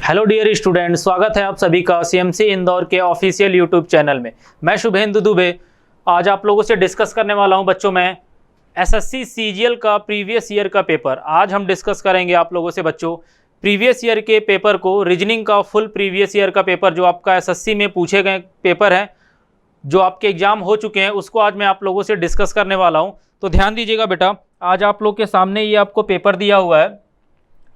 Hello dear student, स्वागत है आप सभी का सीएमसी इंदौर के ऑफिशियल यूट्यूब चैनल में। मैं शुभेंदु दुबे आज आप लोगों से डिस्कस करने वाला हूं बच्चों में एसएससी सीजीएल का प्रीवियस ईयर का पेपर। आज हम डिस्कस करेंगे आप लोगों से बच्चों प्रीवियस ईयर के पेपर को, रीजनिंग का फुल प्रीवियस ईयर का पेपर जो आपका एसएससी में पूछे गए पेपर हैं, जो आपके एग्जाम हो चुके हैं, उसको आज मैं आप लोगों से डिस्कस करने वाला हूँ। तो ध्यान दीजिएगा बेटा, आज आप लोग के सामने ये आपको पेपर दिया हुआ है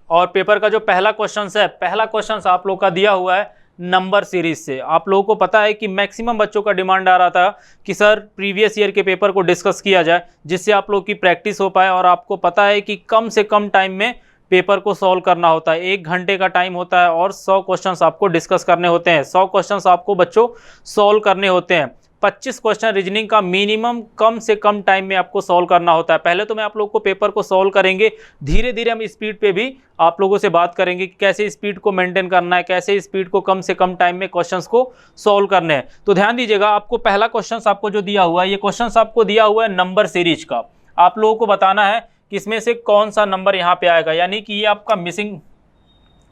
और पेपर का जो पहला क्वेश्चन है, पहला क्वेश्चन आप लोग का दिया हुआ है नंबर सीरीज से। आप लोगों को पता है कि मैक्सिमम बच्चों का डिमांड आ रहा था कि सर प्रीवियस ईयर के पेपर को डिस्कस किया जाए, जिससे आप लोग की प्रैक्टिस हो पाए। और आपको पता है कि कम से कम टाइम में पेपर को सॉल्व करना होता है, 1 घंटे का टाइम होता है और 100 क्वेश्चंस आपको डिस्कस करने होते हैं। 100 क्वेश्चंस आपको बच्चों सॉल्व करने होते हैं। 25 क्वेश्चन रीजनिंग का मिनिमम कम से कम टाइम में आपको सॉल्व करना होता है। पहले तो मैं आप लोग को पेपर को सॉल्व करेंगे, धीरे धीरे हम स्पीड पे भी आप लोगों से बात करेंगे कि कैसे स्पीड को मेंटेन करना है, कैसे स्पीड को कम से कम टाइम में क्वेश्चंस को सॉल्व करने हैं। तो ध्यान दीजिएगा, आपको पहला क्वेश्चन आपको जो दिया हुआ है, ये क्वेश्चन आपको दिया हुआ है नंबर सीरीज का। आप लोगों को बताना है कि इसमें से कौन सा नंबर यहाँ पे आएगा, यानी कि ये आपका मिसिंग,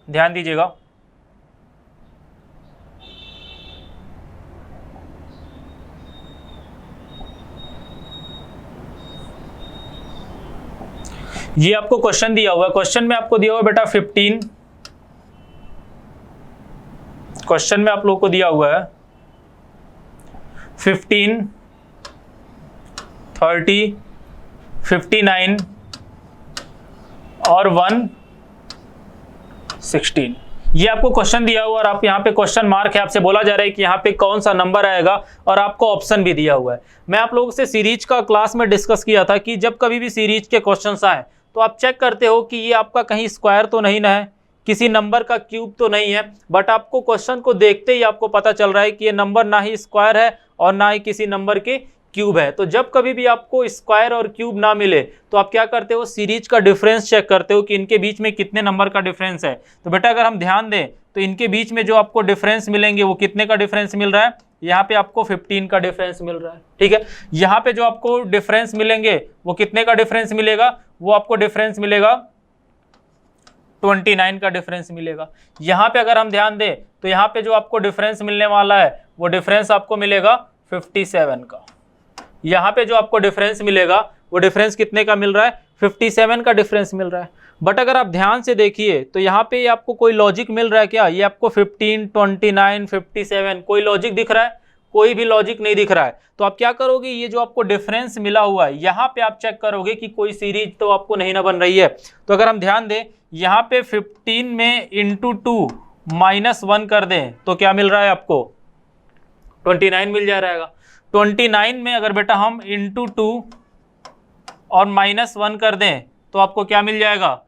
ध्यान दीजिएगा, ये आपको क्वेश्चन दिया हुआ है। क्वेश्चन में आपको दिया हुआ बेटा 15, क्वेश्चन में आप लोगों को दिया हुआ है 15, 30, 59 और 116। ये आपको क्वेश्चन दिया हुआ और आप यहाँ पे क्वेश्चन मार्क है, आपसे बोला जा रहा है कि यहाँ पे कौन सा नंबर आएगा और आपको ऑप्शन भी दिया हुआ है। मैं आप लोगों से सीरीज का क्लास में डिस्कस किया था कि जब कभी भी सीरीज के क्वेश्चंस आए तो आप चेक करते हो कि ये आपका कहीं स्क्वायर तो नहीं ना है, किसी नंबर का क्यूब तो नहीं है, बट आपको क्वेश्चन को देखते ही आपको पता चल रहा है कि ये नंबर ना ही स्क्वायर है और ना ही किसी नंबर के क्यूब है। तो जब कभी भी आपको स्क्वायर और क्यूब ना मिले तो आप क्या करते हो, सीरीज का डिफरेंस चेक करते हो कि इनके बीच में कितने नंबर का डिफरेंस है। तो बेटा अगर हम ध्यान दें तो इनके बीच में जो आपको डिफरेंस मिलेंगे वो कितने का डिफरेंस मिल रहा है, यहाँ पे आपको 15 का डिफरेंस मिल रहा है। ठीक है, यहाँ पे जो आपको डिफरेंस मिलेंगे वो कितने का डिफरेंस मिलेगा, वो आपको डिफरेंस मिलेगा 29 का डिफरेंस मिलेगा। यहाँ पे अगर हम ध्यान दें तो यहाँ पे जो आपको डिफरेंस मिलने वाला है वो डिफरेंस आपको मिलेगा 57 का। यहाँ पे जो आपको डिफरेंस मिलेगा वो डिफरेंस कितने का मिल रहा है, 57 का डिफरेंस मिल रहा है। बट अगर आप ध्यान से देखिए तो यहाँ पे आपको कोई लॉजिक मिल रहा है क्या, ये आपको 15, 29, 57 कोई लॉजिक दिख रहा है, कोई भी लॉजिक नहीं दिख रहा है। तो आप क्या करोगे, ये जो आपको डिफरेंस मिला हुआ है यहाँ पे आप चेक करोगे कि कोई सीरीज तो आपको नहीं ना बन रही है। तो अगर हम ध्यान दें यहाँ पे 15 में इंटू 2 -1 कर दें तो क्या मिल रहा है आपको, 29 मिल जा रहा है। 29 में अगर बेटा हम इंटू 2 और -1 कर दें तो आपको क्या मिल जाएगा,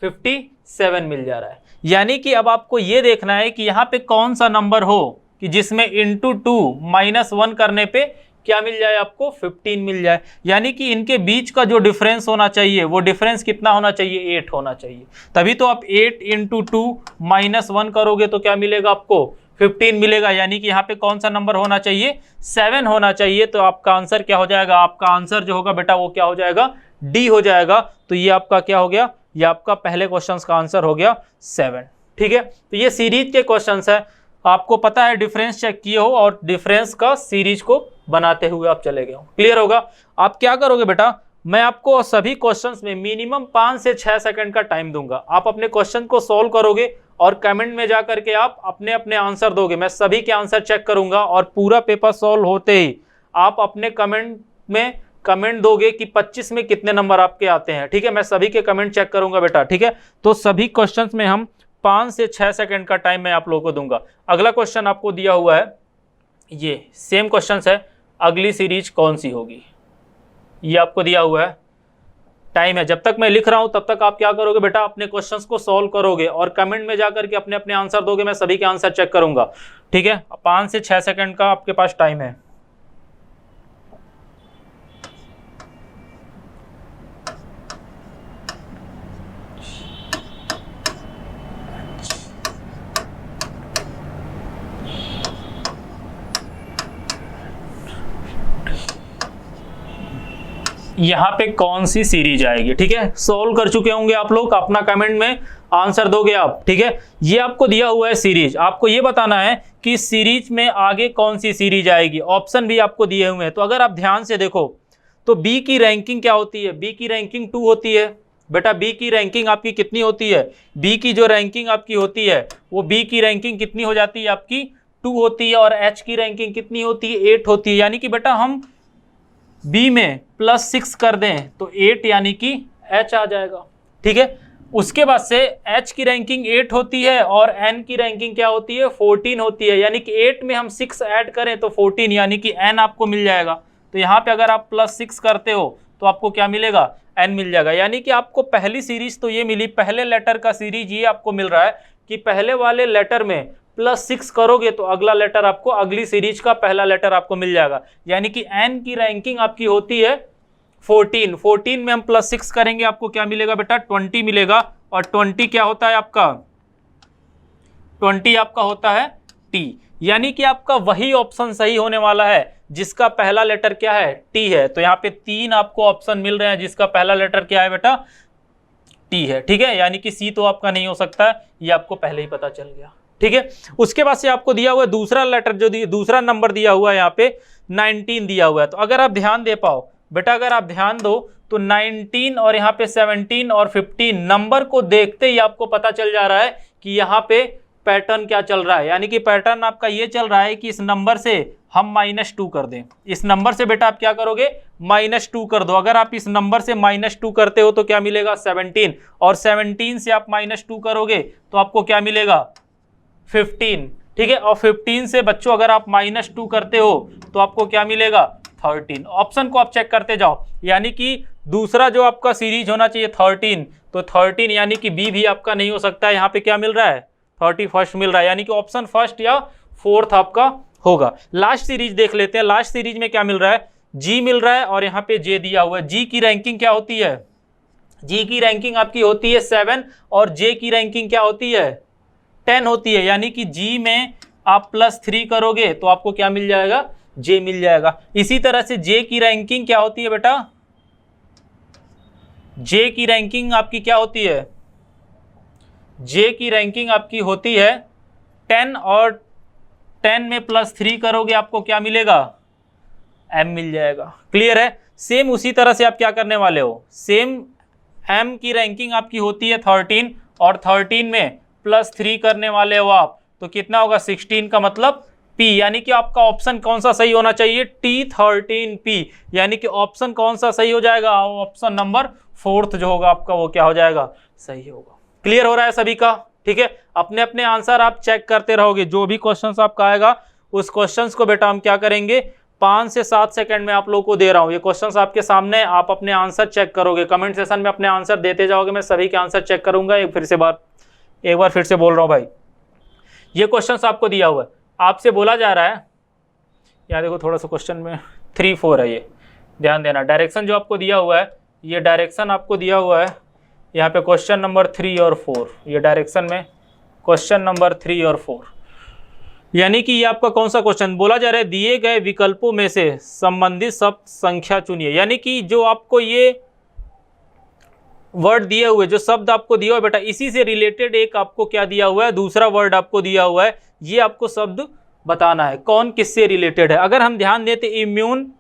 57 मिल जा रहा है। यानी कि अब आपको ये देखना है कि यहाँ पे कौन सा नंबर हो कि जिसमें इंटू 2 -1 करने पे क्या मिल जाए, आपको 15 मिल जाए। यानी कि इनके बीच का जो डिफरेंस होना चाहिए वो डिफरेंस कितना होना चाहिए, 8 होना चाहिए। तभी तो आप 8 इंटू 2 -1 करोगे तो क्या मिलेगा, आपको 15 मिलेगा। यानी कि यहाँ पे कौन सा नंबर होना चाहिए, 7 होना चाहिए। तो आपका आंसर क्या हो जाएगा, आपका आंसर जो होगा बेटा वो क्या हो जाएगा, डी हो जाएगा। तो ये आपका क्या हो गया, ये आपका पहले क्वेश्चन का आंसर हो गया 7। ठीक है, तो ये सीरीज के क्वेश्चन है, आपको पता है डिफरेंस चेक किए हो और डिफरेंस का सीरीज को बनाते हुए आप चले गए हो। क्लियर होगा। आप क्या करोगे बेटा, मैं आपको सभी क्वेश्चंस में मिनिमम 5 से 6 सेकंड का टाइम दूंगा। आप अपने क्वेश्चन को सॉल्व करोगे और कमेंट में जा करके आप अपने अपने आंसर दोगे। मैं सभी के आंसर चेक करूंगा और पूरा पेपर सॉल्व होते ही आप अपने कमेंट में कमेंट दोगे कि 25 में कितने नंबर आपके आते हैं। ठीक है, मैं सभी के कमेंट चेक करूंगा बेटा। ठीक है, तो सभी क्वेश्चंस में हम 5 से 6 सेकंड का टाइम मैं आप लोगों को दूंगा। अगला क्वेश्चन आपको दिया हुआ है, ये सेम क्वेश्चन है, अगली सीरीज कौन सी होगी, ये आपको दिया हुआ है। टाइम है, जब तक मैं लिख रहा हूं तब तक आप क्या करोगे बेटा, अपने क्वेश्चंस को सॉल्व करोगे और कमेंट में जाकर के अपने अपने आंसर दोगे। मैं सभी के आंसर चेक करूंगा। ठीक है, 5 से 6 सेकंड का आपके पास टाइम है। यहाँ पे कौन सी सीरीज आएगी। ठीक है, सॉल्व कर चुके होंगे आप लोग, अपना कमेंट में आंसर दोगे आप, ठीक है। ये आपको दिया हुआ है सीरीज, आपको ये बताना है कि सीरीज में आगे कौन सी सीरीज आएगी। ऑप्शन भी आपको दिए हुए हैं, तो अगर आप ध्यान से देखो तो बी की रैंकिंग क्या होती है, बी की रैंकिंग 2 होती है बेटा। बी की रैंकिंग आपकी कितनी होती है, बी की जो रैंकिंग आपकी होती है वो बी की रैंकिंग कितनी हो जाती है आपकी 2 होती है, और एच की रैंकिंग कितनी होती है 8 होती है। यानी कि बेटा हम बी में +6 कर दें तो 8 यानी कि एच आ जाएगा, ठीक है। उसके बाद से एच की रैंकिंग 8 होती है और एन की रैंकिंग क्या होती है 14 होती है। यानी कि 8 में हम 6 ऐड करें तो 14 यानी कि एन आपको मिल जाएगा। तो यहाँ पे अगर आप +6 करते हो तो आपको क्या मिलेगा, एन मिल जाएगा। यानी कि आपको पहली सीरीज तो ये मिली, पहले लेटर का सीरीज ये आपको मिल रहा है कि पहले वाले लेटर में +6 करोगे तो अगला लेटर आपको, अगली सीरीज का पहला लेटर आपको मिल जाएगा। यानी कि एन की रैंकिंग आपकी होती है 14 में हम +6 करेंगे आपको क्या मिलेगा बेटा 20 मिलेगा। और 20 क्या होता है आपका, 20 आपका होता है टी। यानी कि आपका वही ऑप्शन सही होने वाला है जिसका पहला लेटर क्या है टी है। तो यहाँ पे 3 आपको ऑप्शन मिल रहे हैं जिसका पहला लेटर क्या है बेटा टी है, ठीक है। यानी कि सी तो आपका नहीं हो सकता, ये आपको पहले ही पता चल गया, ठीक है। उसके बाद से आपको दिया हुआ है दूसरा लेटर, जो दूसरा नंबर दिया हुआ है यहाँ पे 19 दिया हुआ है। तो अगर आप ध्यान दे पाओ बेटा, अगर आप ध्यान दो तो 19 और यहाँ पे 17 और 15 नंबर को देखते ही आपको पता चल जा रहा है कि यहाँ पे पैटर्न क्या चल रहा है। यानी कि पैटर्न आपका ये चल रहा है कि इस नंबर से हम -2 कर दें। इस नंबर से बेटा आप क्या करोगे -2 कर दो। अगर आप इस नंबर से -2 करते हो तो क्या मिलेगा 17, और 17 से आप -2 करोगे तो आपको क्या मिलेगा 15, ठीक है। और 15 से बच्चों अगर आप -2 करते हो तो आपको क्या मिलेगा 13। ऑप्शन को आप चेक करते जाओ। यानी कि दूसरा जो आपका सीरीज होना चाहिए 13, तो 13 यानी कि बी भी आपका नहीं हो सकता है। यहाँ पे क्या मिल रहा है 31 मिल रहा है, यानी कि ऑप्शन फर्स्ट या फोर्थ आपका होगा। लास्ट सीरीज देख लेते हैं, लास्ट सीरीज में क्या मिल रहा है जी मिल रहा है और यहाँ पे जे दिया हुआ है। जी की रैंकिंग क्या होती है, जी की रैंकिंग आपकी होती है 7 और जे की रैंकिंग क्या होती है 10 होती है। यानी कि जी में आप +3 करोगे तो आपको क्या मिल जाएगा जे मिल जाएगा। इसी तरह से जे की रैंकिंग क्या होती है बेटा, जे की रैंकिंग आपकी क्या होती है, जे की रैंकिंग आपकी होती है 10 और 10 में +3 करोगे आपको क्या मिलेगा एम मिल जाएगा। क्लियर है। सेम उसी तरह से आप क्या करने वाले हो, सेम एम की रैंकिंग आपकी होती है 13 और 13 में +3 करने वाले हो आप तो कितना होगा 16 का मतलब P। यानी कि आपका ऑप्शन कौन सा सही होना चाहिए T13P। यानी कि ऑप्शन कौन सा सही हो जाएगा, ऑप्शन नंबर 4 जो होगा आपका वो क्या हो जाएगा सही होगा। क्लियर हो रहा है सभी का, ठीक है। अपने अपने आंसर आप चेक करते रहोगे, जो भी क्वेश्चंस आपका आएगा उस क्वेश्चंस को बेटा हम क्या करेंगे 5 से 7 सेकंड में आप लोगों को दे रहा हूं। ये क्वेश्चंस आपके सामने, आप अपने आंसर चेक करोगे, कमेंट सेशन में अपने आंसर देते जाओगे, मैं सभी के आंसर चेक करूंगा। एक बार फिर से बोल रहा हूं भाई, ये क्वेश्चंस आपको दिया हुआ है, आपसे बोला जा रहा है, यहाँ देखो थोड़ा सा क्वेश्चन में 3-4 है, ये ध्यान देना। डायरेक्शन जो आपको दिया हुआ है, ये डायरेक्शन आपको दिया हुआ है यहाँ पे क्वेश्चन नंबर 3 और 4, ये डायरेक्शन में क्वेश्चन नंबर 3 और 4। यानी कि ये आपका कौन सा क्वेश्चन बोला जा रहा है, दिए गए विकल्पों में से संबंधित शब्द संख्या चुनिए। यानी कि जो आपको ये वर्ड दिए हुए, जो शब्द आपको दिया हुआ बेटा, इसी से रिलेटेड एक आपको क्या दिया हुआ है दूसरा वर्ड आपको दिया हुआ है, ये आपको शब्द बताना है कौन किससे रिलेटेड है। अगर हम ध्यान देते इम्यून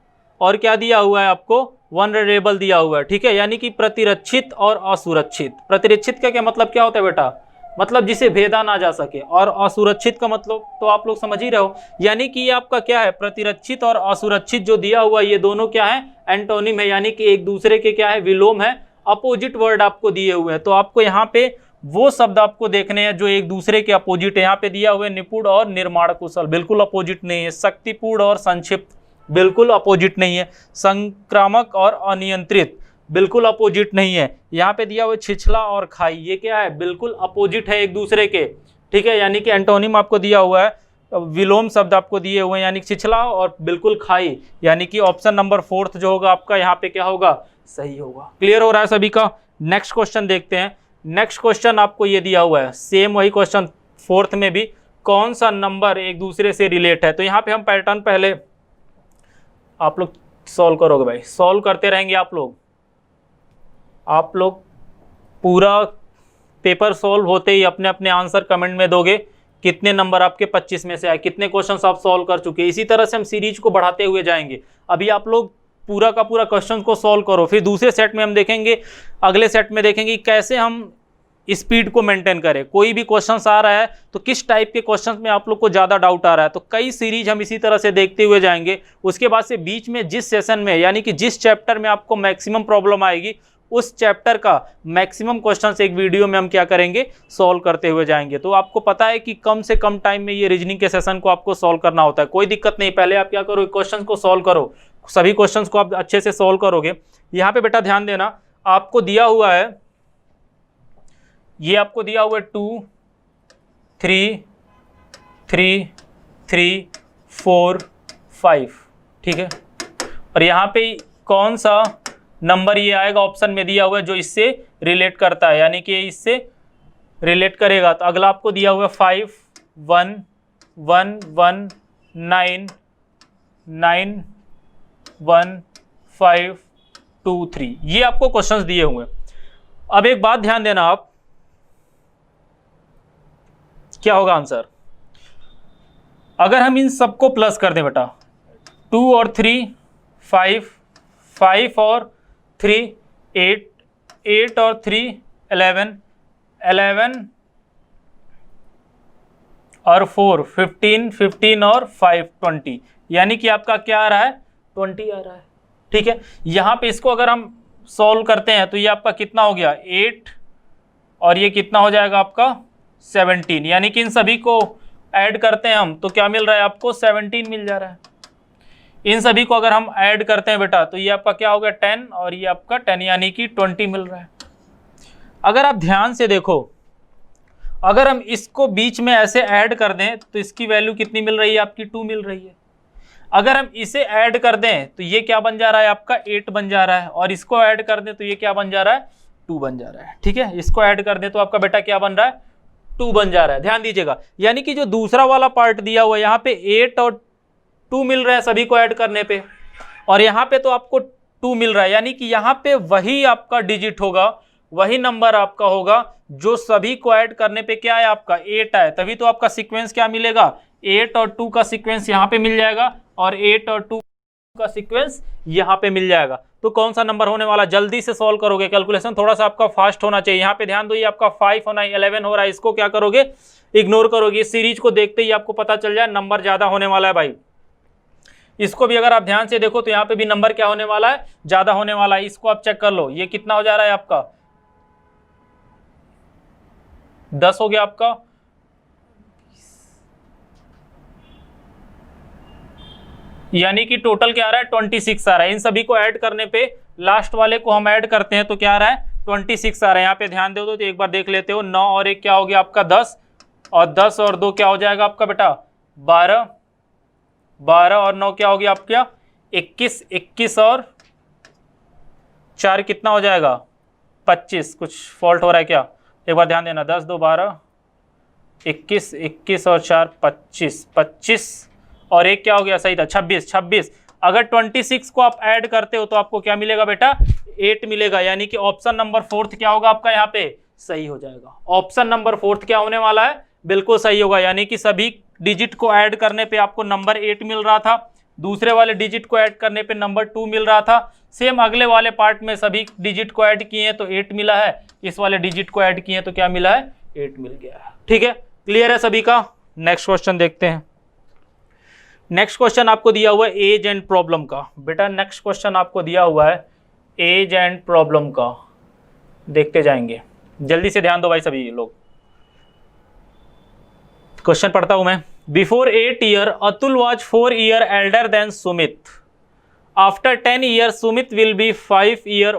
और क्या दिया हुआ है आपको वनरेबल दिया हुआ है, ठीक है। यानी कि प्रतिरक्षित और असुरक्षित। प्रतिरक्षित का क्या मतलब क्या होता है बेटा, मतलब जिसे भेदा ना जा सके, और असुरक्षित का मतलब तो आप लोग समझ ही रहे हो। यानी कि ये आपका क्या है प्रतिरक्षित और असुरक्षित जो दिया हुआ है ये दोनों क्या है एंटोनिम है, यानी कि एक दूसरे के क्या है विलोम है, अपोजिट वर्ड आपको दिए हुए हैं। तो आपको यहाँ पे वो शब्द आपको देखने हैं जो एक दूसरे के अपोजिट है। यहाँ पे दिया हुआ है निपुण और निर्माण कुशल, बिल्कुल अपोजिट नहीं है। शक्तिपूर्ण और संक्षिप्त, बिल्कुल अपोजिट नहीं है। संक्रामक और अनियंत्रित, बिल्कुल अपोजिट नहीं है। यहाँ पे दिया हुआ छिछला और खाई, ये क्या है बिल्कुल अपोजिट है एक दूसरे के, ठीक है। यानी कि एंटोनिम आपको दिया हुआ है, विलोम शब्द आपको दिए हुए हैं, यानी छिछला और बिल्कुल खाई। यानी कि ऑप्शन नंबर 4 जो होगा आपका यहाँ पे क्या होगा सही होगा। क्लियर हो रहा है सभी का। नेक्स्ट क्वेश्चन देखते हैं। नेक्स्ट क्वेश्चन आपको ये दिया हुआ है, सेम वही क्वेश्चन 4 में भी, कौन सा नंबर एक दूसरे से रिलेट है। तो यहाँ पे हम पैटर्न पहले आप लोग सॉल्व करोगे भाई, सॉल्व करते रहेंगे आप लोग पूरा पेपर सॉल्व होते ही अपने अपने आंसर कमेंट में दोगे कितने नंबर आपके 25 में से आए, कितने क्वेश्चंस आप सॉल्व कर चुके हैं। इसी तरह से हम सीरीज को बढ़ाते हुए जाएंगे। अभी आप लोग पूरा का पूरा क्वेश्चन को सॉल्व करो, फिर दूसरे सेट में हम देखेंगे, अगले सेट में देखेंगे कैसे हम स्पीड को मेंटेन करें। कोई भी क्वेश्चन आ रहा है तो किस टाइप के क्वेश्चन में आप लोग को ज़्यादा डाउट आ रहा है, तो कई सीरीज हम इसी तरह से देखते हुए जाएंगे। उसके बाद से बीच में जिस सेशन में यानी कि जिस चैप्टर में आपको मैक्सिमम प्रॉब्लम आएगी उस चैप्टर का मैक्सिमम क्वेश्चन एक वीडियो में हम क्या करेंगे, सॉल्व करते हुए जाएंगे। तो आपको पता है कि कम से कम टाइम में ये रीजनिंग के सेशन को आपको सॉल्व करना होता है। कोई दिक्कत नहीं, पहले आप क्या करो, क्वेश्चन को सॉल्व करो, सभी क्वेश्चन को आप अच्छे से सॉल्व करोगे। यहाँ पे बेटा ध्यान देना, आपको दिया हुआ है, ये आपको दिया हुआ है 2 3 3 3 4 5, ठीक है। और यहाँ पे कौन सा नंबर ये आएगा, ऑप्शन में दिया हुआ है जो इससे रिलेट करता है, यानी कि इससे रिलेट करेगा। तो अगला आपको दिया हुआ है 5 1 1 1 9 9 1 5 2 3, ये आपको क्वेश्चंस दिए हुए हैं। अब एक बात ध्यान देना, आप क्या होगा आंसर, अगर हम इन सबको प्लस कर दें बेटा, 2 और 3 5, 5 और 3 8, 8 और 3 11, 11 और 4 15, 15 और 5 20, यानी कि आपका क्या आ रहा है, 20 आ रहा है, ठीक है। यहाँ पे इसको अगर हम सॉल्व करते हैं तो ये आपका कितना हो गया, 8 और ये कितना हो जाएगा आपका 17, यानी कि इन सभी को ऐड करते हैं हम तो क्या मिल रहा है आपको, 17 मिल जा रहा है। इन सभी को अगर हम ऐड करते हैं बेटा तो ये आपका क्या हो गया 10 और ये आपका 10, यानी कि 20 मिल रहा है। अगर आप ध्यान से देखो, अगर हम इसको बीच में ऐसे ऐड कर दें तो इसकी वैल्यू कितनी मिल रही है आपकी, 2 मिल रही है। अगर हम इसे ऐड कर दें तो ये क्या बन जा रहा है आपका, 8 बन जा रहा है, और इसको ऐड कर दें तो ये क्या बन जा रहा है, 2 बन जा रहा है, ठीक है। इसको ऐड कर दें तो आपका बेटा क्या बन रहा है, 2 बन जा रहा है। ध्यान दीजिएगा, यानी कि जो दूसरा वाला पार्ट दिया हुआ है यहाँ पे 8 और 2 मिल रहा है सभी को ऐड करने पे, और यहाँ पे तो आपको 2 मिल रहा है, यानी कि यहाँ पे वही आपका डिजिट होगा, वही नंबर आपका होगा जो सभी को ऐड करने पे क्या है आपका 8 आए, तभी तो आपका सीक्वेंस क्या मिलेगा, 8 और 2 का सीक्वेंस यहाँ पे मिल जाएगा और 8 और 2 का सीक्वेंस यहाँ पे मिल जाएगा। तो कौन सा नंबर होने वाला, जल्दी से सॉल्व करोगे, कैलकुलेशन थोड़ा सा आपका फास्ट होना चाहिए। यहाँ पे ध्यान दो, ये आपका 5 होना है, 11 हो रहा है, इसको क्या करोगे, इग्नोर करोगे। इस सीरीज को देखते ही आपको पता चल जाए नंबर ज्यादा होने वाला है भाई। इसको भी अगर आप ध्यान से देखो तो यहाँ पे भी नंबर क्या होने वाला है, ज्यादा होने वाला है। इसको आप चेक कर लो, ये कितना हो जा रहा है आपका, 10 हो गया आपका, यानी कि टोटल क्या आ रहा है 26 आ रहा है। इन सभी को ऐड करने पे लास्ट वाले को हम ऐड करते हैं तो क्या आ रहा है 26 आ रहा है। यहाँ पे ध्यान दे दो तो एक बार देख लेते हो, 9 और 1 क्या हो गया आपका 10, और 10 और 2 क्या हो जाएगा आपका बेटा 12, 12 और 9 क्या हो गया आपका 21, 21 और 4 कितना हो जाएगा 25। कुछ फॉल्ट हो रहा है क्या, एक बार ध्यान देना, 10 2 12, 21, 21 और 4 25, 25 और 1 क्या हो गया, सही था 26, 26। अगर 26 को आप ऐड करते हो तो आपको क्या मिलेगा बेटा 8 मिलेगा, यानी कि ऑप्शन नंबर 4 क्या होगा आपका यहाँ पे सही हो जाएगा। ऑप्शन नंबर 4 क्या होने वाला है, बिल्कुल सही होगा, यानी कि सभी डिजिट को ऐड करने पे आपको नंबर 8 मिल रहा था, दूसरे वाले डिजिट को ऐड करने पे नंबर 2 मिल रहा था। सेम अगले वाले पार्ट में सभी डिजिट को ऐड किए तो 8 मिला है, इस वाले डिजिट को ऐड किए तो क्या मिला है 8 मिल गया है। ठीक है, क्लियर है सभी का। नेक्स्ट क्वेश्चन देखते हैं। नेक्स्ट क्वेश्चन आपको दिया हुआ है एज एंड प्रॉब्लम का। बेटा नेक्स्ट क्वेश्चन आपको दिया हुआ है एज एंड प्रॉब्लम का, देखते जाएंगे, जल्दी से ध्यान दो भाई सभी लोग। क्वेश्चन पढ़ता हूं मैं। Before 8 year Atul was 4 year elder than Sumit. After 10 year Sumit will be 5 year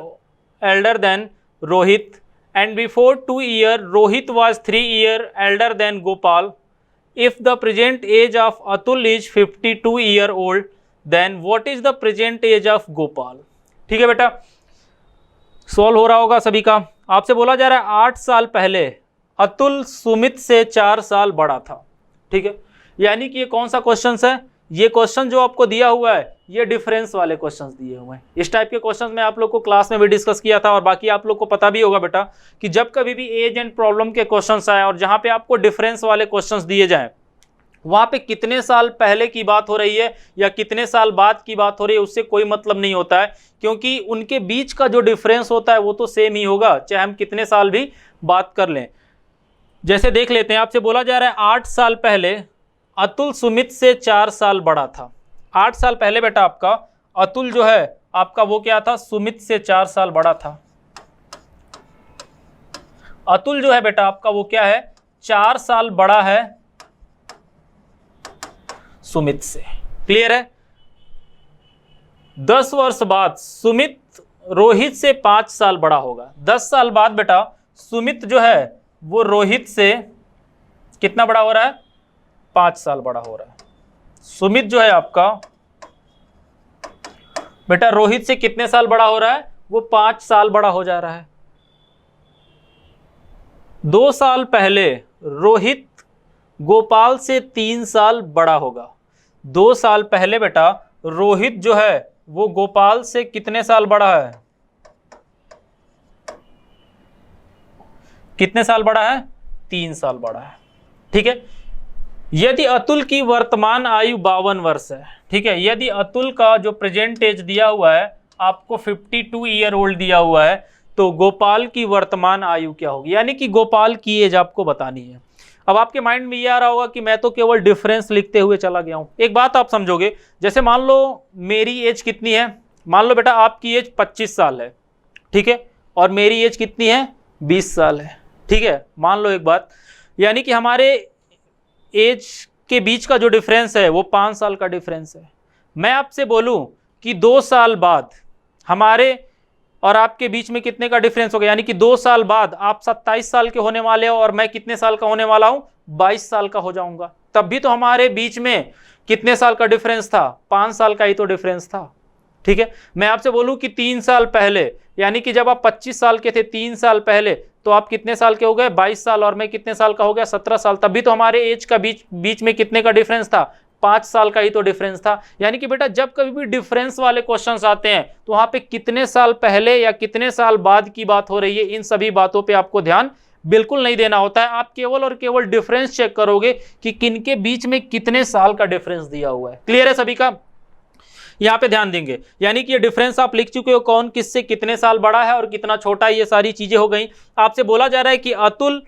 elder than Rohit, and before 2 year Rohit was 3 year elder than Gopal. If the present age of Atul is 52 year old, then what is the present age of Gopal? ठीक है बेटा, solve हो रहा होगा सभी का। आपसे बोला जा रहा है 8 साल पहले अतुल सुमित से 4 साल बड़ा था। ठीक है, यानी कि ये कौन सा क्वेश्चन है, ये क्वेश्चन जो आपको दिया हुआ है ये डिफरेंस वाले क्वेश्चंस दिए हुए हैं। इस टाइप के क्वेश्चंस मैं आप लोग को क्लास में भी डिस्कस किया था और बाकी आप लोग को पता भी होगा बेटा कि जब कभी भी एज एंड प्रॉब्लम के क्वेश्चंस आए और जहां पे आपको डिफरेंस वाले क्वेश्चंस दिए जाएं, वहां पे कितने साल पहले की बात हो रही है या कितने साल बाद की बात हो रही है उससे कोई मतलब नहीं होता है, क्योंकि उनके बीच का जो डिफरेंस होता है वो तो सेम ही होगा चाहे हम कितने साल भी बात कर लें। जैसे देख लेते हैं, आपसे बोला जा रहा है 8 साल पहले अतुल सुमित से 4 साल बड़ा था। 8 साल पहले बेटा आपका अतुल जो है आपका वो क्या था, सुमित से 4 साल बड़ा था। अतुल जो है बेटा आपका वो क्या है, 4 साल बड़ा है सुमित से। क्लियर है। 10 वर्ष बाद सुमित रोहित से 5 साल बड़ा होगा। 10 साल बाद बेटा सुमित जो है वो रोहित से कितना बड़ा हो रहा है, 5 साल बड़ा हो रहा है। सुमित जो है आपका बेटा रोहित से कितने साल बड़ा हो रहा है, वो 5 साल बड़ा हो जा रहा है। 2 साल पहले रोहित गोपाल से 3 साल बड़ा होगा। 2 साल पहले बेटा रोहित जो है वो गोपाल से कितने साल बड़ा है, कितने साल बड़ा है, 3 साल बड़ा है। ठीक है। यदि अतुल की वर्तमान आयु 52 वर्ष है, ठीक है, यदि अतुल का जो प्रेजेंट एज दिया हुआ है आपको 52 ईयर ओल्ड दिया हुआ है, तो गोपाल की वर्तमान आयु क्या होगी, यानी कि गोपाल की एज आपको बतानी है। अब आपके माइंड में ये आ रहा होगा कि मैं तो केवल डिफरेंस लिखते हुए चला गया हूं। एक बात आप समझोगे, जैसे मान लो मेरी एज कितनी है, मान लो बेटा आपकी एज 25 साल है, ठीक है, और मेरी एज कितनी है, 20 साल है। ठीक है, मान लो एक बात, यानी कि हमारे एज के बीच का जो डिफरेंस है वो 5 साल का डिफरेंस है। मैं आपसे बोलूं कि 2 साल बाद हमारे और आपके बीच में कितने का डिफरेंस होगा, यानी कि 2 साल बाद आप 27 साल के होने वाले हो और मैं कितने साल का होने वाला हूं, 22 साल का हो जाऊंगा। तब भी तो हमारे बीच में कितने साल का डिफरेंस था, 5 साल का ही तो डिफरेंस था। ठीक है। मैं आपसे बोलूं कि 3 साल पहले, यानी कि जब आप 25 साल के थे 3 साल पहले, तो आप कितने साल के हो गए, 22 साल, और मैं कितने साल का हो गया, 17 साल। तब भी तो हमारे एज का बीच में कितने का डिफरेंस था, 5 साल का ही तो डिफरेंस था। यानी कि बेटा जब कभी भी डिफरेंस वाले क्वेश्चंस आते हैं तो वहां पे कितने साल पहले या कितने साल बाद की बात हो रही है, इन सभी बातों पे आपको ध्यान बिल्कुल नहीं देना होता है। आप केवल और केवल डिफरेंस चेक करोगे कि किनके बीच में कितने साल का डिफरेंस दिया हुआ है। क्लियर है सभी का, यहां पे ध्यान देंगे। यानी कि ये डिफरेंस आप लिख चुके हो, कौन किससे कितने साल बड़ा है और कितना छोटा है, ये सारी चीजें हो गई। आपसे बोला जा रहा है कि अतुल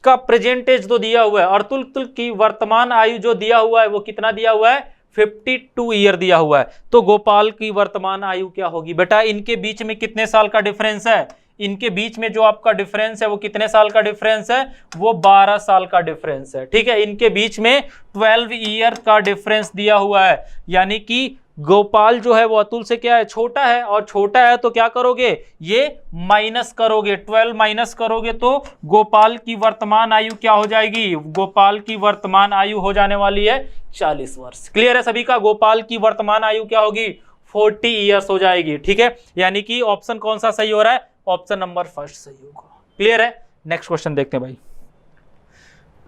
का प्रेजेंट एज तो दिया हुआ है, अतुल की वर्तमान आयु जो दिया हुआ है वो कितना दिया हुआ है, 52 ईयर दिया हुआ है। तो गोपाल की वर्तमान आयु क्या होगी बेटा, इनके बीच में कितने साल का डिफरेंस है, इनके बीच में जो आपका डिफरेंस है वो कितने साल का डिफरेंस है, वो 12 साल का डिफरेंस है। ठीक है, इनके बीच में 12 ईयर का डिफरेंस दिया हुआ है। यानी कि गोपाल जो है वो अतुल से क्या है, छोटा है, और छोटा है तो क्या करोगे, ये माइनस करोगे, 12 माइनस करोगे तो गोपाल की वर्तमान आयु क्या हो जाएगी, गोपाल की वर्तमान आयु हो जाने वाली है 40 वर्ष। क्लियर है सभी का, गोपाल की वर्तमान आयु क्या होगी, 40 ईयर्स हो जाएगी। ठीक है, यानी कि ऑप्शन कौन सा सही हो रहा है, ऑप्शन नंबर फर्स्ट सही होगा। क्लियर है। नेक्स्ट क्वेश्चन देखते हैं भाई।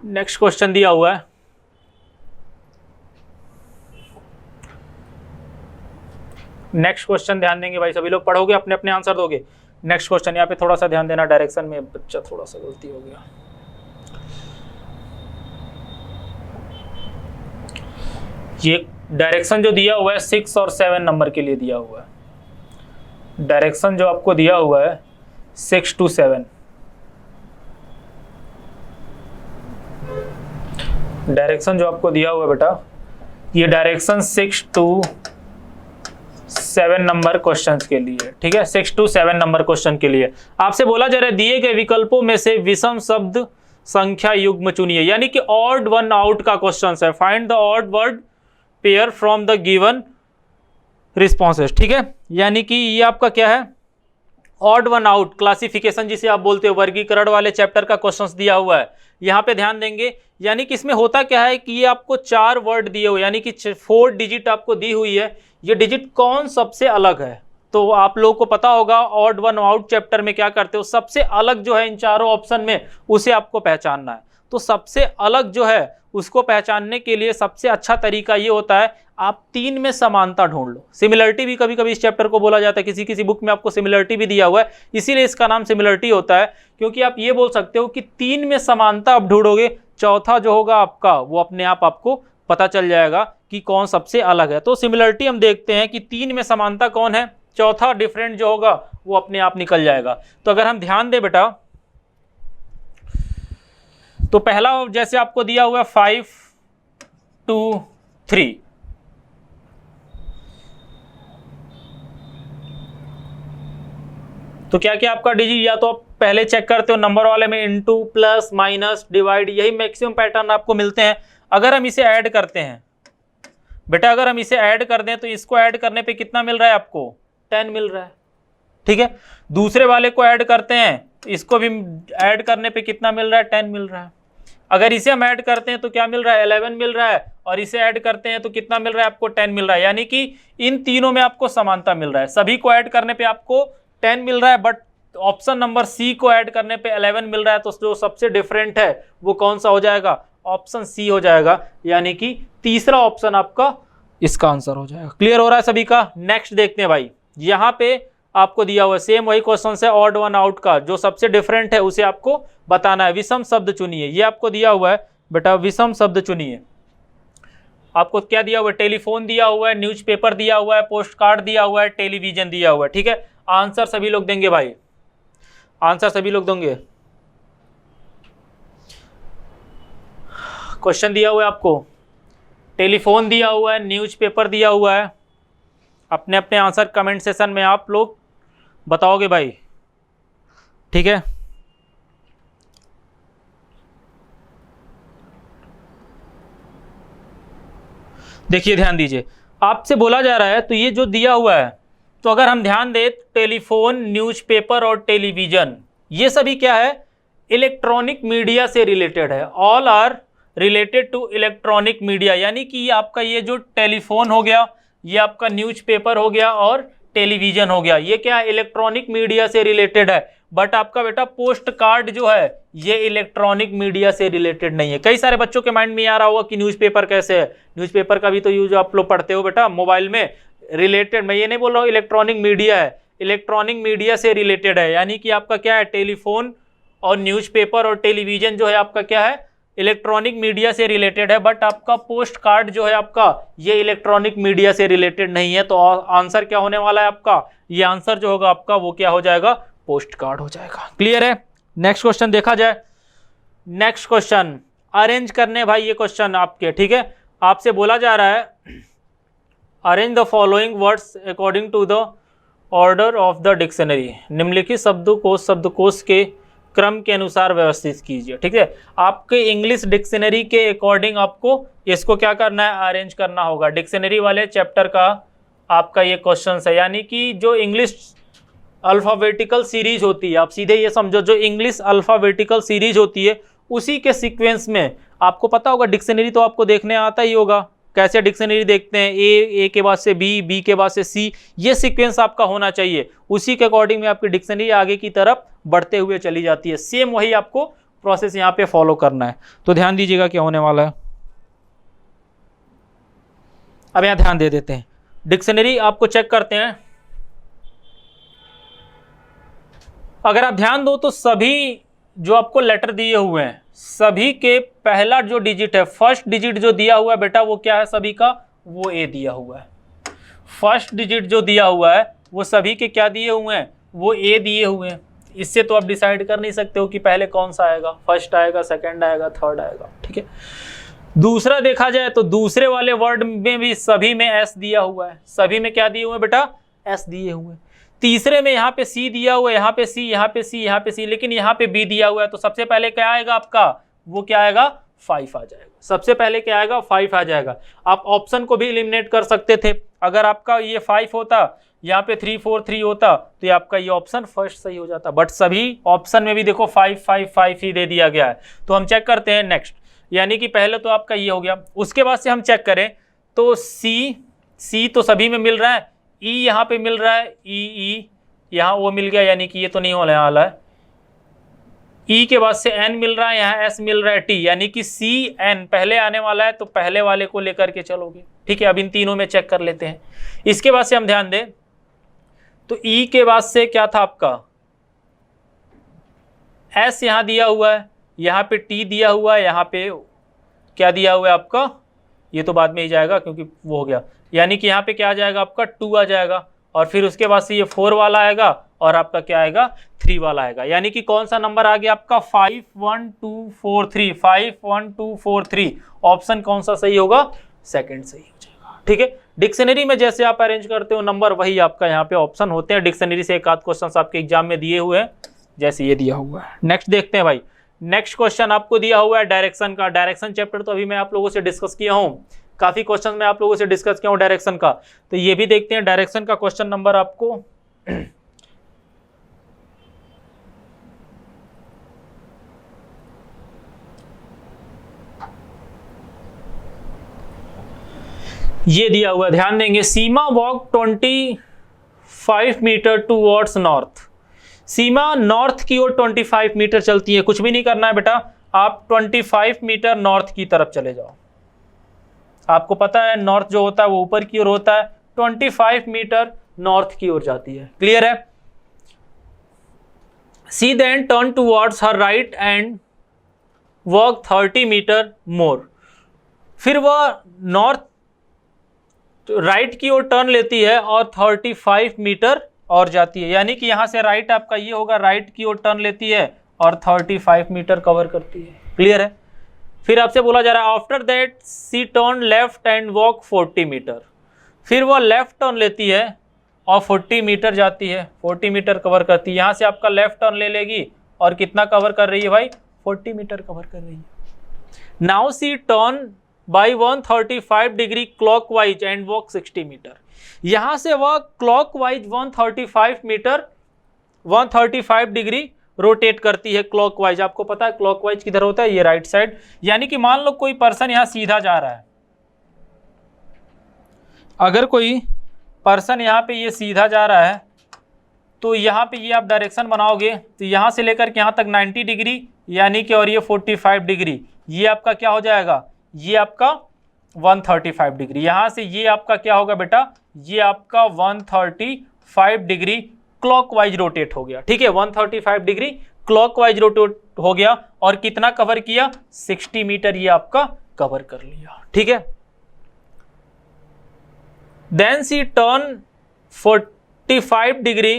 नेक्स्ट क्वेश्चन दिया हुआ है, नेक्स्ट क्वेश्चन ध्यान देंगे भाई, सभी लोग पढ़ोगे, अपने अपने आंसर दोगे। नेक्स्ट क्वेश्चन, यहाँ पे थोड़ा सा ध्यान देना, डायरेक्शन में बच्चा थोड़ा सा गलती हो गया। ये डायरेक्शन जो दिया हुआ है 6 और 7 नंबर के लिए दिया हुआ है। डायरेक्शन जो आपको दिया हुआ है 6 to 7, डायरेक्शन जो आपको दिया हुआ है बेटा, ये डायरेक्शन 6 to 7 नंबर क्वेश्चन के लिए। ठीक है, 6 to 7 नंबर क्वेश्चन के लिए आपसे बोला जा रहा है दिए गए विकल्पों में से विषम शब्द संख्या युग्म चुनिए, यानी कि ऑड वन आउट का क्वेश्चन है। Find the odd word pair from the given responses. ठीक है, यानी कि ये आपका क्या है, ऑड वन आउट क्लासिफिकेशन जिसे आप बोलते हो, वर्गीकरण वाले चैप्टर का क्वेश्चन दिया हुआ है। यहाँ पे ध्यान देंगे, यानी कि इसमें होता क्या है कि ये आपको 4 वर्ड दिए हुए, यानी कि 4 डिजिट आपको दी हुई है। ये डिजिट कौन सबसे अलग है, तो आप लोगों को पता होगा ऑड वन आउट चैप्टर में क्या करते हो, सबसे अलग जो है इन चारों ऑप्शन में उसे आपको पहचानना है। तो सबसे अलग जो है उसको पहचानने के लिए सबसे अच्छा तरीका ये होता है आप 3 में समानता ढूंढ लो। सिमिलरिटी भी कभी कभी इस चैप्टर को बोला जाता है, किसी किसी बुक में आपको सिमिलरिटी भी दिया हुआ है, इसीलिए इसका नाम सिमिलरिटी होता है, क्योंकि आप ये बोल सकते हो कि 3 में समानता आप ढूंढोगे, चौथा जो होगा आपका वो अपने आप आपको पता चल जाएगा कि कौन सबसे अलग है। तो सिमिलरिटी हम देखते हैं कि 3 में समानता कौन है, चौथा डिफरेंट जो होगा वो अपने आप निकल जाएगा। तो अगर हम ध्यान दें बेटा, तो पहला जैसे आपको दिया हुआ है 5 2 3, तो क्या क्या आपका डिजिट, या तो आप पहले चेक करते हो नंबर वाले में इनटू प्लस माइनस डिवाइड, यही मैक्सिमम पैटर्न आपको मिलते हैं। अगर हम इसे ऐड करते हैं बेटा, अगर हम इसे ऐड कर दें तो इसको ऐड करने पे कितना मिल रहा है आपको, 10 मिल रहा है, ठीक है। दूसरे वाले को ऐड करते हैं, इसको भी ऐड करने पे कितना मिल रहा है, 10 मिल रहा है। अगर इसे हम ऐड करते हैं तो क्या मिल रहा है, 11 मिल रहा है, और इसे ऐड करते हैं तो कितना मिल रहा है आपको, 10 मिल रहा है। यानी कि इन तीनों में आपको समानता मिल रहा है, सभी को ऐड करने पे आपको 10 मिल रहा है, बट ऑप्शन नंबर सी को ऐड करने पे 11 मिल रहा है। तो जो सबसे डिफरेंट है वो कौन सा हो जाएगा, ऑप्शन सी हो जाएगा, यानी कि तीसरा ऑप्शन आपका इसका आंसर हो जाएगा। क्लियर हो रहा है सभी का। नेक्स्ट देखते हैं भाई, यहाँ पे आपको दिया हुआ है सेम वही क्वेश्चन है, ऑड वन आउट का, जो सबसे डिफरेंट है उसे आपको बताना है। विषम शब्द चुनिए, ये आपको दिया हुआ है बेटा, विषम शब्द चुनिए। आपको क्या दिया हुआ है, टेलीफोन दिया हुआ है, न्यूज़पेपर दिया हुआ है, पोस्ट कार्ड दिया हुआ है, टेलीविजन दिया हुआ है, ठीक है। आंसर सभी लोग देंगे भाई, आंसर सभी लोग देंगे। क्वेश्चन दिया हुआ है आपको, टेलीफोन दिया हुआ है, न्यूज़पेपर दिया हुआ है, अपने अपने आंसर कमेंट सेशन में आप लोग बताओगे भाई, ठीक है। देखिए ध्यान दीजिए, आपसे बोला जा रहा है तो ये जो दिया हुआ है, तो अगर हम ध्यान दें टेलीफोन, न्यूज़पेपर और टेलीविजन, ये सभी क्या है, इलेक्ट्रॉनिक मीडिया से रिलेटेड है। All are related to electronic media, यानी कि आपका ये जो टेलीफोन हो गया, ये आपका न्यूज़पेपर हो गया और टेलीविजन हो गया, ये क्या है, इलेक्ट्रॉनिक मीडिया से रिलेटेड है। बट आपका बेटा पोस्ट कार्ड जो है ये इलेक्ट्रॉनिक मीडिया से रिलेटेड नहीं है। कई सारे बच्चों के माइंड में आ रहा होगा कि न्यूज़पेपर कैसे है, न्यूज़पेपर का भी तो यूज आप लोग पढ़ते हो बेटा मोबाइल में, रिलेटेड, मैं ये नहीं बोल रहा हूँ इलेक्ट्रॉनिक मीडिया है, इलेक्ट्रॉनिक मीडिया से रिलेटेड है। यानी कि आपका क्या है, टेलीफोन और न्यूज़पेपर और टेलीविजन जो है आपका क्या है, इलेक्ट्रॉनिक मीडिया से रिलेटेड है। बट आपका पोस्ट कार्ड जो है आपका ये इलेक्ट्रॉनिक मीडिया से रिलेटेड नहीं है। तो आंसर क्या होने वाला है आपका, ये आंसर जो होगा आपका वो क्या हो जाएगा, पोस्ट कार्ड हो जाएगा। क्लियर है। नेक्स्ट क्वेश्चन देखा जाए, नेक्स्ट क्वेश्चन अरेंज करने भाई, ये क्वेश्चन आपके, ठीक है। आपसे बोला जा रहा है arrange the following words according to the order of the dictionary, निम्नलिखित शब्दकोश के क्रम के अनुसार व्यवस्थित कीजिए, ठीक है। आपके इंग्लिश डिक्शनरी के अकॉर्डिंग आपको इसको क्या करना है, अरेंज करना होगा। डिक्शनरी वाले चैप्टर का आपका ये क्वेश्चन है, यानी कि जो इंग्लिश अल्फ़ाबेटिकल सीरीज होती है, आप सीधे ये समझो जो इंग्लिश अल्फ़ाबेटिकल सीरीज होती है उसी के सीक्वेंस में, आपको पता होगा डिक्शनरी तो आपको देखने आता ही होगा, कैसे डिक्शनरी देखते हैं, ए के बाद से बी, बी के बाद से सी, ये सीक्वेंस आपका होना चाहिए। उसी के अकॉर्डिंग में आपकी डिक्शनरी आगे की तरफ बढ़ते हुए चली जाती है। सेम वही आपको प्रोसेस यहाँ पे फॉलो करना है। तो ध्यान दीजिएगा क्या होने वाला है। अब यहाँ ध्यान दे देते हैं, डिक्शनरी आपको चेक करते हैं। अगर आप ध्यान दो तो सभी जो आपको लेटर दिए हुए हैं सभी के पहला जो डिजिट है, फर्स्ट डिजिट जो दिया हुआ है बेटा वो क्या है सभी का, वो ए दिया हुआ है। फर्स्ट डिजिट जो दिया हुआ है वो सभी के क्या दिए हुए हैं, वो ए दिए हुए हैं। इससे तो आप डिसाइड कर नहीं सकते हो कि पहले कौन सा आएगा, फर्स्ट आएगा, सेकंड आएगा, थर्ड आएगा, ठीक है। दूसरा देखा जाए तो दूसरे वाले वर्ड में भी सभी में एस दिया हुआ है, सभी में क्या दिए हुए बेटा, एस दिए हुए। तीसरे में यहाँ पे सी दिया हुआ है, यहाँ पे सी, यहाँ पे सी, यहाँ पे सी, लेकिन यहाँ पे बी दिया हुआ है। तो सबसे पहले क्या आएगा आपका, वो क्या आएगा, 5 आ जाएगा। सबसे पहले क्या आएगा, 5 आ जाएगा। आप ऑप्शन को भी एलिमिनेट कर सकते थे। अगर आपका ये 5 होता, यहाँ पे 3 4 3 होता तो ये आपका ये ऑप्शन फर्स्ट सही हो जाता। बट सभी ऑप्शन में भी देखो 5 5 5 ही दे दिया गया है। तो हम चेक करते हैं नेक्स्ट, यानी कि पहले तो आपका ये हो गया। उसके बाद से हम चेक करें तो सी तो सभी में मिल रहा है, ई यहाँ पे मिल रहा है, ई यहाँ वो मिल गया, यानी कि ये तो नहीं होने वाला है। ई के बाद से एन मिल रहा है, यहाँ एस मिल रहा है टी, यानी कि सी एन पहले आने वाला है तो पहले वाले को लेकर के चलोगे। ठीक है, अब इन तीनों में चेक कर लेते हैं। इसके बाद से हम ध्यान दें तो ई के बाद से क्या था आपका एस यहाँ दिया हुआ है, यहाँ पे टी दिया हुआ है, यहाँ पे क्या दिया हुआ है आपका, ये तो बाद में ही जाएगा क्योंकि वो हो गया, यानी कि यहाँ पे क्या आ जाएगा आपका 2 आ जाएगा, और फिर उसके बाद से ये 4 वाला आएगा और आपका क्या आएगा 3 वाला आएगा, यानी कि कौन सा नंबर आ गया आपका 5 1 2 4 3, 5 1 2 4 3, ऑप्शन कौन सा सही होगा, सेकंड सही हो जाएगा। ठीक है, डिक्शनरी में जैसे आप अरेंज करते हो नंबर वही आपका यहाँ पे ऑप्शन होते हैं। डिक्शनरी से एक आध क्वेश्चन आपके एग्जाम में दिए हुए हैं, जैसे ये दिया हुआ है। नेक्स्ट देखते हैं भाई, नेक्स्ट क्वेश्चन आपको दिया हुआ है डायरेक्शन का। डायरेक्शन चैप्टर तो अभी मैं आप लोगों से डिस्कस किया हूँ, काफी क्वेश्चन मैं आप लोगों से डिस्कस किया हूँ डायरेक्शन का, तो ये भी देखते हैं डायरेक्शन का क्वेश्चन नंबर आपको ये दिया हुआ, ध्यान देंगे। सीमा वॉक 25 मीटर टूवर्ड्स नॉर्थ, सीमा नॉर्थ की ओर 25 मीटर चलती है। कुछ भी नहीं करना है बेटा, आप 25 मीटर नॉर्थ की तरफ चले जाओ। आपको पता है नॉर्थ जो होता है वो ऊपर की ओर होता है, 25 मीटर नॉर्थ की ओर जाती है। क्लियर है। See then turn towards her right and walk 30 metre more, फिर वह नॉर्थ राइट की ओर टर्न लेती है और 35 मीटर और जाती है, यानी कि यहां से राइट आपका ये होगा, राइट की ओर टर्न लेती है और 35 मीटर कवर करती है। क्लियर है। फिर आपसे बोला जा रहा है after that she turn left and walk 40 metre, फिर वह लेफ्ट टर्न लेती है और 40 मीटर जाती है, 40 मीटर कवर करती है। यहाँ से आपका लेफ्ट टर्न ले लेगी और कितना कवर कर रही है भाई, 40 मीटर कवर कर रही है। Now she turn by 135 degree clockwise and walk 60 metre, यहाँ से वह क्लॉकवाइज 135 मीटर 135 डिग्री रोटेट करती है क्लॉकवाइज। आपको पता है क्लॉकवाइज किधर होता है, ये राइट साइड। यानी कि मान लो कोई पर्सन यहां सीधा जा रहा है, अगर कोई पर्सन यहां पे ये सीधा जा रहा है तो यहां पे ये आप डायरेक्शन बनाओगे तो यहां से लेकर के यहां तक 90 डिग्री, यानी कि और ये 45 डिग्री, ये आपका क्या हो जाएगा, ये आपका 135 डिग्री। यहां से ये आपका क्या होगा बेटा, ये आपका 135 डिग्री क्लॉकवाइज रोटेट हो गया। ठीक है, 135 डिग्री क्लॉकवाइज रोटेट हो गया और कितना कवर किया, 60 मीटर ये आपका कवर कर लिया। ठीक है, then she turn 45 degree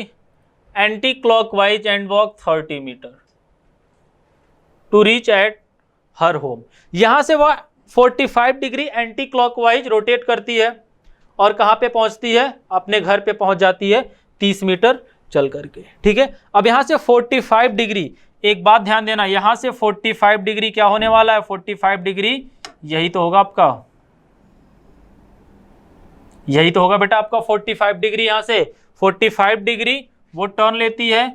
anticlockwise and walk 30 metre to reach at her home. यहां से वह 45 डिग्री एंटी क्लॉकवाइज रोटेट करती है और कहां पे पहुंचती है, अपने घर पे पहुंच जाती है 30 मीटर चल करके। ठीक है, अब यहां से 45 डिग्री, एक बात ध्यान देना, यहां से 45 डिग्री क्या होने वाला है, 45 डिग्री यही तो होगा आपका, यही तो होगा बेटा आपका 45 डिग्री। यहां से 45 डिग्री वो टर्न लेती है,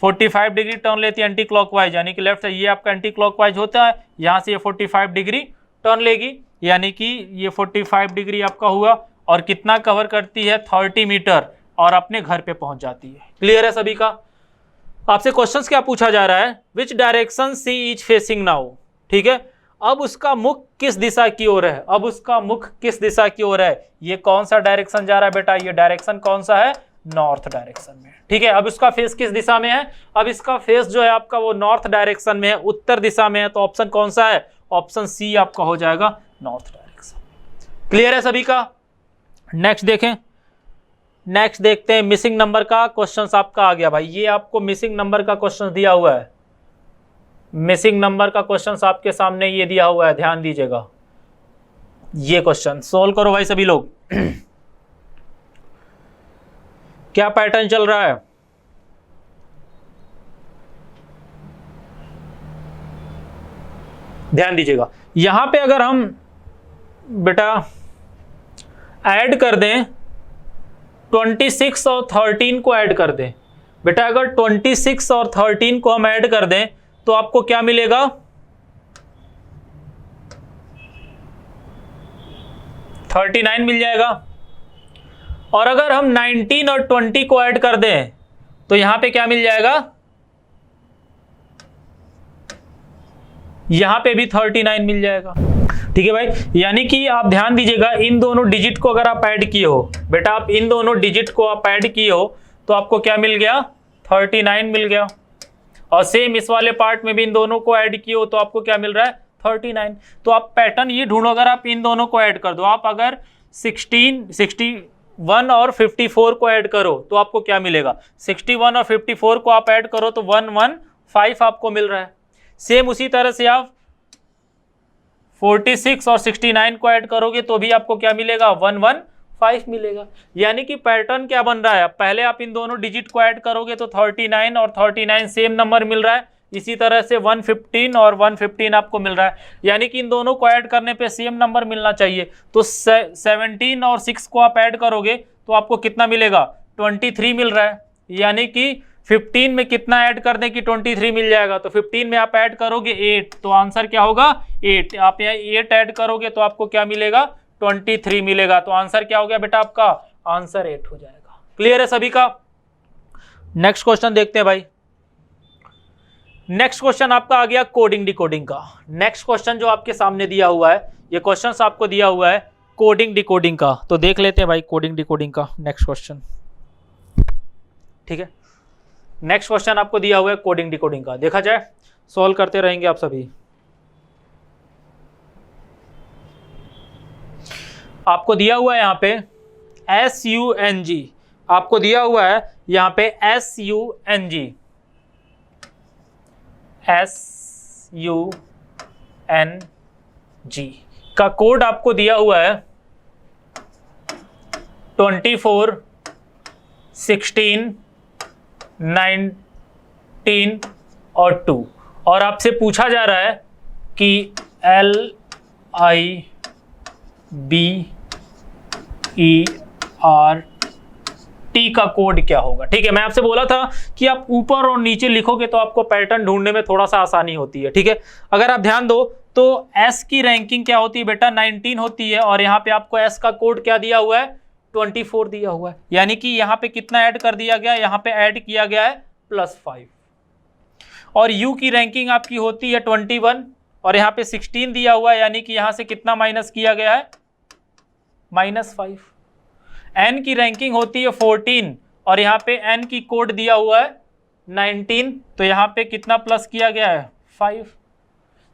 45 डिग्री टर्न लेती है एंटी क्लॉकवाइज, यानी कि लेफ्ट से ये आपका एंटी क्लॉकवाइज होता है, यहां से ये 45 डिग्री टर्न लेगी, यानी कि ये 45 डिग्री आपका हुआ और कितना कवर करती है, 30 मीटर, और अपने घर पे पहुंच जाती है। क्लियर है सभी का। आपसे क्वेश्चंस क्या पूछा जा रहा है, which direction she is facing now. ठीक है, अब उसका मुख किस दिशा की ओर है, अब उसका मुख किस दिशा की ओर है, ये कौन सा डायरेक्शन जा रहा है बेटा, ये डायरेक्शन कौन सा है, नॉर्थ डायरेक्शन में। ठीक है, अब इसका फेस किस दिशा में है, अब इसका फेस जो है आपका वो नॉर्थ डायरेक्शन में है, उत्तर दिशा में है, तो ऑप्शन कौन सा है, ऑप्शन सी आपका हो जाएगा नॉर्थ डायरेक्शन। क्लियर है सभी का। नेक्स्ट देखें, नेक्स्ट देखते हैं मिसिंग नंबर का क्वेश्चन आपका आ गया भाई, ये आपको मिसिंग नंबर का क्वेश्चन दिया हुआ है, मिसिंग नंबर का क्वेश्चन आपके सामने ये दिया हुआ है, ध्यान दीजिएगा। ये क्वेश्चन सोल्व करो भाई सभी लोग। क्या पैटर्न चल रहा है, ध्यान दीजिएगा। यहां पे अगर हम बेटा ऐड कर दें 26 और 13 को ऐड कर दें बेटा, अगर 26 और 13 को हम ऐड कर दें तो आपको क्या मिलेगा, 39 मिल जाएगा। और अगर हम 19 और 20 को ऐड कर दें तो यहां पे क्या मिल जाएगा, यहाँ पे भी 39 मिल जाएगा। ठीक है भाई, यानी कि आप ध्यान दीजिएगा, इन दोनों डिजिट को अगर आप ऐड किए हो बेटा, आप इन दोनों डिजिट को आप ऐड किए हो तो आपको क्या मिल गया, 39 मिल गया। और सेम इस वाले पार्ट में भी इन दोनों को ऐड किए हो तो आपको क्या मिल रहा है, 39। तो आप पैटर्न ये ढूंढो, अगर आप इन दोनों को ऐड कर दो, आप अगर 61 और 54 को ऐड करो तो आपको क्या मिलेगा, 61 और 54 को आप ऐड करो तो 115 आपको मिल रहा है। सेम उसी तरह से आप 46 और 69 को ऐड करोगे तो भी आपको क्या मिलेगा, 115 मिलेगा। यानी कि पैटर्न क्या बन रहा है, पहले आप इन दोनों डिजिट को ऐड करोगे तो 39 और 39 सेम नंबर मिल रहा है, इसी तरह से 115 और 115 आपको मिल रहा है। यानी कि इन दोनों को ऐड करने पे सेम नंबर मिलना चाहिए। तो 17 और 6 को आप ऐड करोगे तो आपको कितना मिलेगा, 23 मिल रहा है। यानी कि 15 में कितना ऐड कर दें कि 23 मिल जाएगा, तो 15 में आप ऐड करोगे 8, तो आंसर क्या होगा 8। आप यहाँ 8 ऐड करोगे तो आपको क्या मिलेगा, 23 मिलेगा। तो आंसर क्या हो गया बेटा, आपका आंसर 8 हो जाएगा। क्लियर है सभी का। नेक्स्ट क्वेश्चन देखते हैं भाई। नेक्स्ट क्वेश्चन आपका आ गया कोडिंग डिकोडिंग का। नेक्स्ट क्वेश्चन जो आपके सामने दिया हुआ है, ये क्वेश्चन आपको दिया हुआ है कोडिंग डिकोडिंग का, तो देख लेते हैं भाई कोडिंग डिकोडिंग का नेक्स्ट क्वेश्चन। ठीक है, नेक्स्ट क्वेश्चन आपको दिया हुआ है कोडिंग डिकोडिंग का, देखा जाए, सॉल्व करते रहेंगे आप सभी। आपको दिया हुआ है यहाँ पे SUNG, आपको दिया हुआ है यहाँ पे SUNG का कोड आपको दिया हुआ है 24, 16, 19 और 2, और आपसे पूछा जा रहा है कि LIBERT का कोड क्या होगा। ठीक है, मैं आपसे बोला था कि आप ऊपर और नीचे लिखोगे तो आपको पैटर्न ढूंढने में थोड़ा सा आसानी होती है। ठीक है, अगर आप ध्यान दो तो S की रैंकिंग क्या होती है बेटा, 19 होती है, और यहाँ पे आपको S का कोड क्या दिया हुआ है, 24 दिया हुआ है। यानी कि यहाँ पे कितना ऐड कर दिया गया, यहाँ पे ऐड किया गया है +5। और U की रैंकिंग आपकी होती है 21 और यहाँ पे 16 दिया हुआ है, यानी कि यहाँ से कितना माइनस किया गया है, -5। N की रैंकिंग होती है 14 और यहाँ पे N की कोड दिया हुआ है 19, तो यहाँ पे कितना प्लस किया गया है, 5।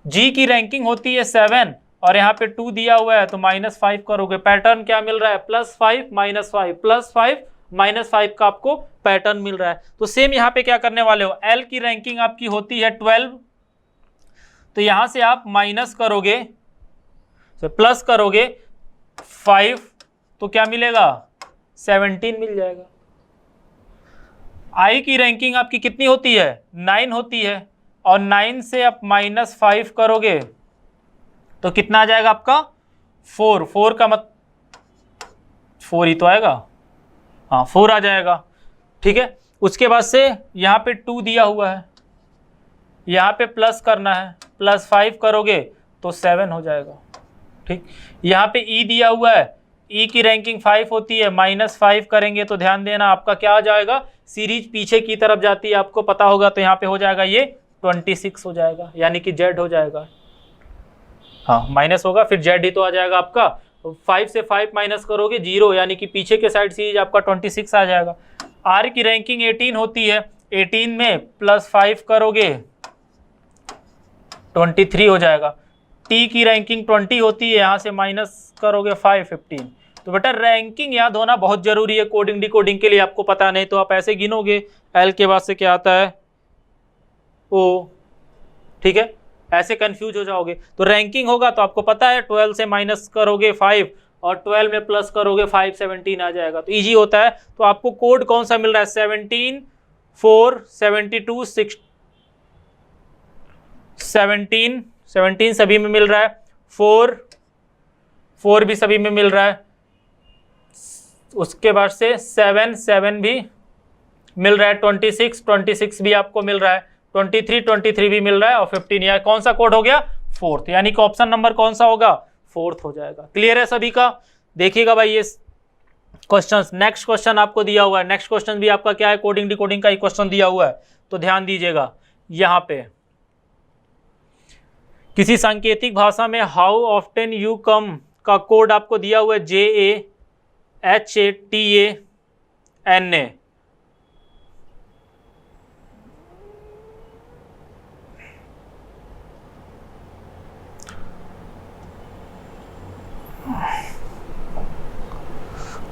G की रैंकिंग होती है 7 और यहाँ पे 2 दिया हुआ है, तो -5 करोगे। पैटर्न क्या मिल रहा है, +5 -5 +5 -5 का आपको पैटर्न मिल रहा है। तो सेम यहाँ पे क्या करने वाले हो, L की रैंकिंग आपकी होती है 12, तो यहाँ से आप माइनस करोगे, तो प्लस करोगे 5, तो क्या मिलेगा, 17 मिल जाएगा। I की रैंकिंग आपकी कितनी होती है, 9 होती है, और 9 से आप -5 करोगे तो कितना आ जाएगा आपका, 4 का 4 ही तो आएगा, हाँ 4 आ जाएगा। ठीक है, उसके बाद से यहाँ पे 2 दिया हुआ है, यहाँ पे प्लस करना है, +5 करोगे तो 7 हो जाएगा। ठीक, यहाँ पे E दिया हुआ है, E की रैंकिंग 5 होती है, -5 करेंगे तो ध्यान देना आपका क्या आ जाएगा, सीरीज पीछे की तरफ जाती है, आपको पता होगा, तो यहाँ पे हो जाएगा ये 26 हो जाएगा, यानी कि Z हो जाएगा। हाँ माइनस होगा फिर Z ही तो आ जाएगा आपका, 5 से 5 माइनस करोगे 0, यानी कि पीछे के साइड सीरीज आपका 26 आ जाएगा। R की रैंकिंग 18 होती है, 18 में +5 करोगे 23 हो जाएगा। T की रैंकिंग 20 होती है, यहाँ से माइनस करोगे 5, 15। तो बेटा रैंकिंग याद होना बहुत जरूरी है कोडिंग डिकोडिंग के लिए, आपको पता नहीं तो आप ऐसे गिनोगे, L के बाद से क्या आता है, O। ठीक है, ऐसे कंफ्यूज हो जाओगे। तो रैंकिंग होगा तो आपको पता है 12 से माइनस करोगे 5 और 12 में प्लस करोगे 5, 17 आ जाएगा, तो इजी होता है। तो आपको कोड कौन सा मिल रहा है, 17, 4, 72, 6, 17 सभी में मिल रहा है, 4 भी सभी में मिल रहा है, उसके बाद से 7 भी मिल रहा है, 26 भी आपको मिल रहा है, 23 भी मिल रहा है, और 15 यह कौन सा कोड हो गया, 4th, यानी कि ऑप्शन नंबर कौन सा होगा, 4th हो जाएगा। क्लियर है सभी का। देखिएगा भाई ये क्वेश्चंस, नेक्स्ट क्वेश्चन आपको दिया हुआ है, नेक्स्ट क्वेश्चन भी आपका क्या है, कोडिंग डिकोडिंग का ही क्वेश्चन दिया हुआ है, तो ध्यान दीजिएगा यहाँ पे किसी सांकेतिक भाषा में हाउ ऑफ्टन यू कम का कोड आपको दिया हुआ है JAHATANA।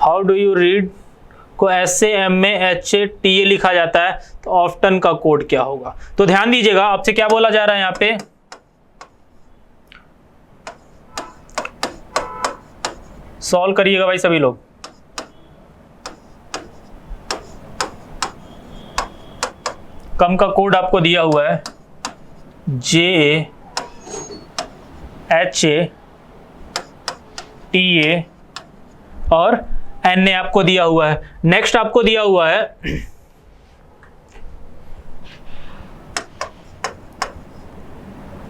How do you read को SAMAHATA लिखा जाता है, तो ऑफ्टन का कोड क्या होगा? तो ध्यान दीजिएगा, आपसे क्या बोला जा रहा है यहाँ पे, सॉल्व करिएगा भाई सभी लोग। कम का कोड आपको दिया हुआ है JAHATA और NA आपको दिया हुआ है। नेक्स्ट आपको दिया हुआ है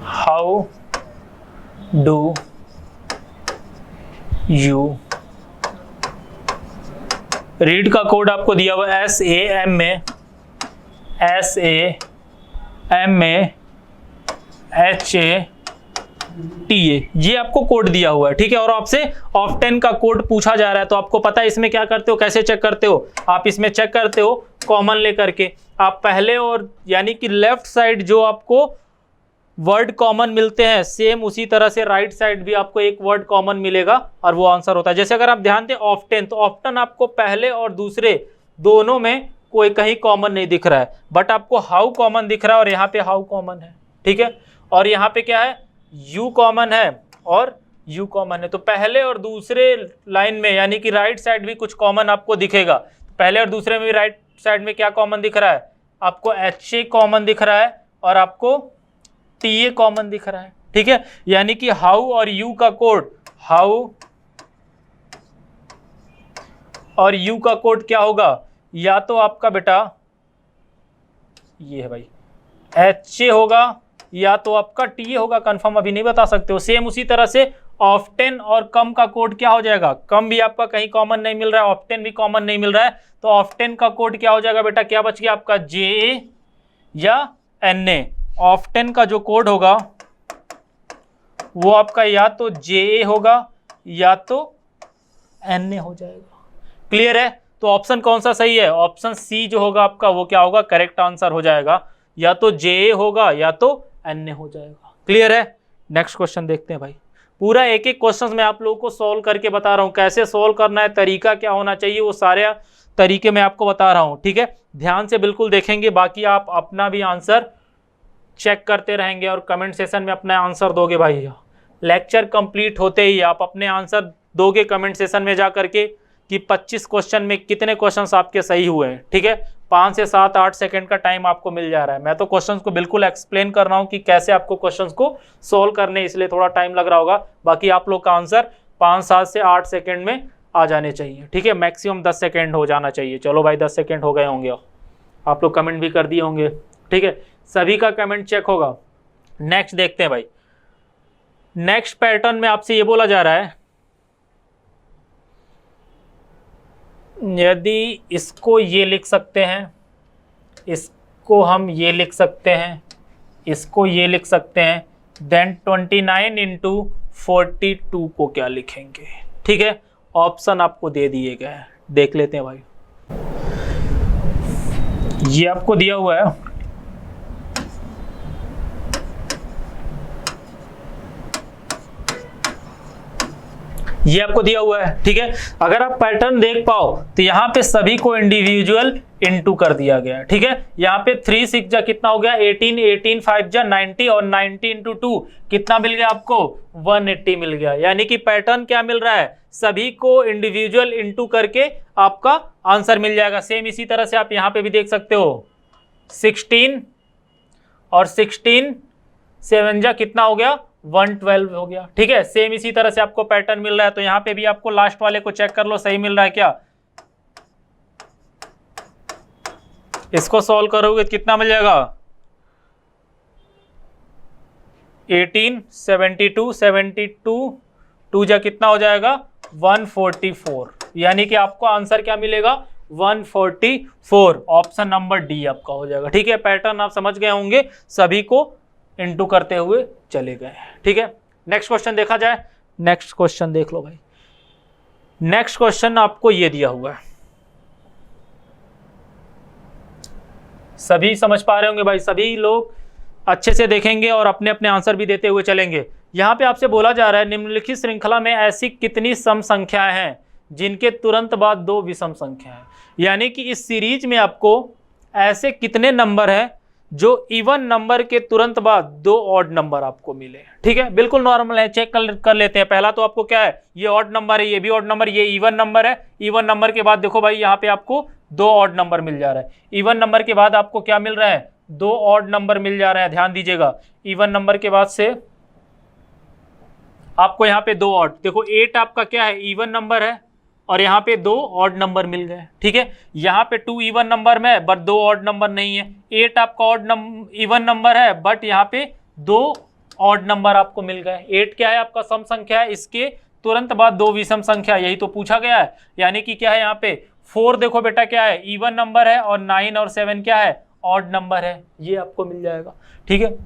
हाउ डू यू रीड का कोड आपको दिया हुआ है SAMAHATA, ये आपको कोड दिया हुआ है, ठीक है। और आपसे ऑफ्टन का कोड पूछा जा रहा है, तो आपको पता है इसमें क्या करते हो, कैसे चेक करते हो आप? इसमें चेक करते हो कॉमन लेकर के, आप पहले और यानी कि लेफ्ट साइड जो आपको वर्ड कॉमन मिलते हैं, सेम उसी तरह से राइट साइड भी आपको एक वर्ड कॉमन मिलेगा और वो आंसर होता है। जैसे अगर आप ध्यान दें ऑफ्टन, तो ऑफ्टन आपको पहले और दूसरे दोनों में कोई कहीं कॉमन नहीं दिख रहा है, बट आपको हाउ कॉमन दिख रहा है और यहाँ पे हाउ कॉमन है, ठीक है। और यहाँ पे क्या है, यू कॉमन है और यू कॉमन है। तो पहले और दूसरे लाइन में यानी कि राइट साइड भी कुछ कॉमन आपको दिखेगा। पहले और दूसरे में भी राइट साइड में क्या कॉमन दिख रहा है, आपको HA कॉमन दिख रहा है और आपको TA कॉमन दिख रहा है, ठीक है। यानी कि हाउ और यू का कोड, हाउ और यू का कोड क्या होगा, या तो आपका बेटा ये है भाई HA होगा या तो आपका TA होगा, कंफर्म अभी नहीं बता सकते हो। सेम उसी तरह से ऑफ्टन और कम का कोड क्या हो जाएगा, कम भी आपका कहीं कॉमन नहीं मिल रहा है, ऑफ्टन भी कॉमन नहीं मिल रहा है, तो ऑफ्टन का कोड क्या हो जाएगा बेटा, क्या बच गया आपका, JA या NA। ऑफ्टन का जो कोड होगा वो आपका या तो JA होगा या तो NA हो जाएगा। क्लियर है? तो ऑप्शन कौन सा सही है, ऑप्शन C जो होगा आपका वो क्या होगा, करेक्ट आंसर हो जाएगा, या तो JA होगा या तो NA हो जाएगा। क्लियर है? नेक्स्ट क्वेश्चन देखते हैं भाई। पूरा एक एक क्वेश्चन मैं आप लोगों को सॉल्व करके बता रहा हूं, कैसे सॉल्व करना है, तरीका क्या होना चाहिए, वो सारे तरीके मैं आपको बता रहा हूं, ठीक है। ध्यान से बिल्कुल देखेंगे, बाकी आप अपना भी आंसर चेक करते रहेंगे और कमेंट सेशन में अपना आंसर दोगे भाई। लेक्चर कंप्लीट होते ही आप अपने आंसर दोगे कमेंट सेशन में जा करके कि 25 क्वेश्चन में कितने क्वेश्चंस आपके सही हुए हैं, ठीक है। 5 से 7-8 सेकंड का टाइम आपको मिल जा रहा है। मैं तो क्वेश्चंस को बिल्कुल एक्सप्लेन कर रहा हूं कि कैसे आपको क्वेश्चंस को सोल्व करने, इसलिए थोड़ा टाइम लग रहा होगा। बाकी आप लोग का आंसर 5-7 से 8 सेकंड में आ जाने चाहिए, ठीक है। मैक्सिमम 10 सेकंड हो जाना चाहिए। चलो भाई 10 सेकंड हो गए होंगे, आप लोग कमेंट भी कर दिए होंगे, ठीक है। सभी का कमेंट चेक होगा। नेक्स्ट देखते हैं भाई। नेक्स्ट पैटर्न में आपसे ये बोला जा रहा है, यदि इसको ये लिख सकते हैं, इसको हम ये लिख सकते हैं, इसको ये लिख सकते हैं, देन 29 इंटू 42 को क्या लिखेंगे, ठीक है। ऑप्शन आपको दे दिए गए हैं, देख लेते हैं भाई। ये आपको दिया हुआ है, ये आपको दिया हुआ है, ठीक है। अगर आप पैटर्न देख पाओ तो यहाँ पे सभी को इंडिविजुअल इनटू कर दिया गया है, ठीक है। यहाँ पे 3 6 जा कितना हो गया 18, 18 5 जा 90 और 90 इंटू 2 कितना मिल गया आपको 180 मिल गया। यानी कि पैटर्न क्या मिल रहा है, सभी को इंडिविजुअल इनटू करके आपका आंसर मिल जाएगा। सेम इसी तरह से आप यहाँ पे भी देख सकते हो 16 और 16 7 जा कितना हो गया 112 हो गया, ठीक है। सेम इसी तरह से आपको पैटर्न मिल रहा है। तो यहाँ पे भी आपको लास्ट वाले को चेक कर लो सही मिल रहा है क्या। इसको सॉल्व करोगे तो कितना मिल जाएगा 18 72 72 2 जा कितना हो जाएगा 144। यानी कि आपको आंसर क्या मिलेगा 144। ऑप्शन नंबर डी आपका हो जाएगा, ठीक है। पैटर्न आप समझ गए होंगे, सभी को इनटू करते हुए चले गए। ठीक है, नेक्स्ट क्वेश्चन देखा जाए। नेक्स्ट क्वेश्चन देख लो भाई। नेक्स्ट क्वेश्चन आपको ये दिया हुआ है, सभी समझ पा रहे होंगे भाई, सभी लोग अच्छे से देखेंगे और अपने अपने आंसर भी देते हुए चलेंगे। यहां पे आपसे बोला जा रहा है निम्नलिखित श्रृंखला में ऐसी कितनी सम संख्याएं हैं जिनके तुरंत बाद दो विषम संख्या है। यानी कि इस सीरीज में आपको ऐसे कितने नंबर हैं जो इवन नंबर के तुरंत बाद दो ऑड नंबर आपको मिले। ठीक है, बिल्कुल नॉर्मल है, चेक कर लेते हैं। पहला तो आपको क्या है, ये ऑड नंबर है, ये भी ऑड नंबर, ये इवन नंबर है। इवन नंबर के बाद देखो भाई यहाँ पे आपको दो ऑड नंबर मिल जा रहा है। इवन नंबर के बाद आपको क्या मिल रहा है, दो ऑड नंबर मिल जा रहा है। ध्यान दीजिएगा, इवन नंबर के बाद से आपको यहाँ पे दो ऑड, देखो 8 आपका क्या है, इवन नंबर है और यहाँ पे दो ऑड नंबर मिल गए। ठीक है, यहाँ पे 2 इवन नंबर में बट दो ऑड नंबर नहीं है। 8 आपका ऑड इवन नंबर है बट यहाँ पे दो ऑड नंबर आपको मिल गए। 8 क्या है, आपका सम संख्या है, इसके तुरंत बाद दो विषम संख्या, यही तो पूछा गया है। यानी कि क्या है यहाँ पे 4 देखो बेटा क्या है, इवन नंबर है और 9 और 7 क्या है, ऑड नंबर है, ये आपको मिल जाएगा। ठीक है,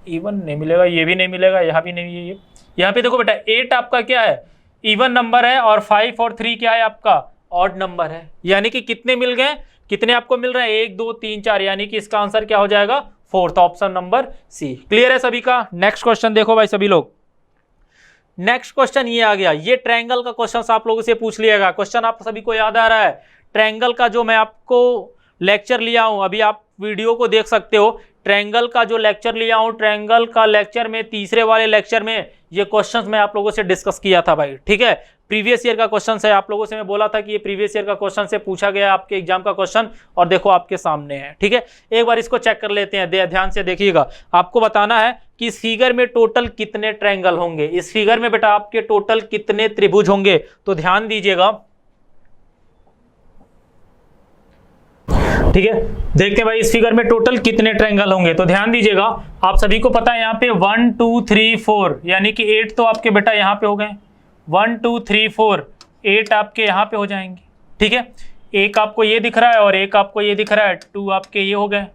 इवन नहीं मिलेगा, ये भी नहीं मिलेगा, यहाँ भी नहीं, ये यहाँ पे देखो बेटा 8 आपका क्या है, इवन नंबर है और 5 और 3 क्या है आपका, ऑड नंबर है। यानी कि कितने मिल गए, कितने आपको मिल रहे हैं, 1 2 3 4, यानी कि इसका आंसर क्या हो जाएगा, 4th option number C. Clear है सभी का। नेक्स्ट क्वेश्चन देखो भाई सभी लोग। नेक्स्ट क्वेश्चन ये आ गया, ये ट्रायंगल का क्वेश्चन आप लोगों से पूछ लिएगा। क्वेश्चन आप सभी को याद आ रहा है, ट्रायंगल का जो मैं आपको लेक्चर लिया हूं, अभी आप वीडियो को देख सकते हो, ट्रायंगल का जो लेक्चर लिया हूं, ट्रायंगल का लेक्चर में तीसरे वाले लेक्चर में ये क्वेश्चंस मैं आप लोगों से डिस्कस किया था भाई। ठीक है, प्रीवियस ईयर का क्वेश्चन है, आप लोगों से मैं बोला था कि ये प्रीवियस ईयर का क्वेश्चन से पूछा गया आपके एग्जाम का क्वेश्चन, और देखो आपके सामने है। ठीक है, एक बार इसको चेक कर लेते हैं, ध्यान से देखिएगा। आपको बताना है कि इस फिगर में टोटल कितने ट्रायंगल होंगे, इस फिगर में बेटा आपके टोटल कितने त्रिभुज होंगे। तो ध्यान दीजिएगा, ठीक है, देखते हैं भाई इस फिगर में टोटल कितने ट्रायंगल होंगे। तो ध्यान दीजिएगा, आप सभी को पता है यहाँ पे 1 2 3 4, यानी कि 8 तो आपके बेटा यहाँ पे हो गए, 1 2 3 4 8 आपके यहाँ पे हो जाएंगे। ठीक है, एक आपको ये दिख रहा है और एक आपको ये दिख रहा है, 2 आपके ये हो गए।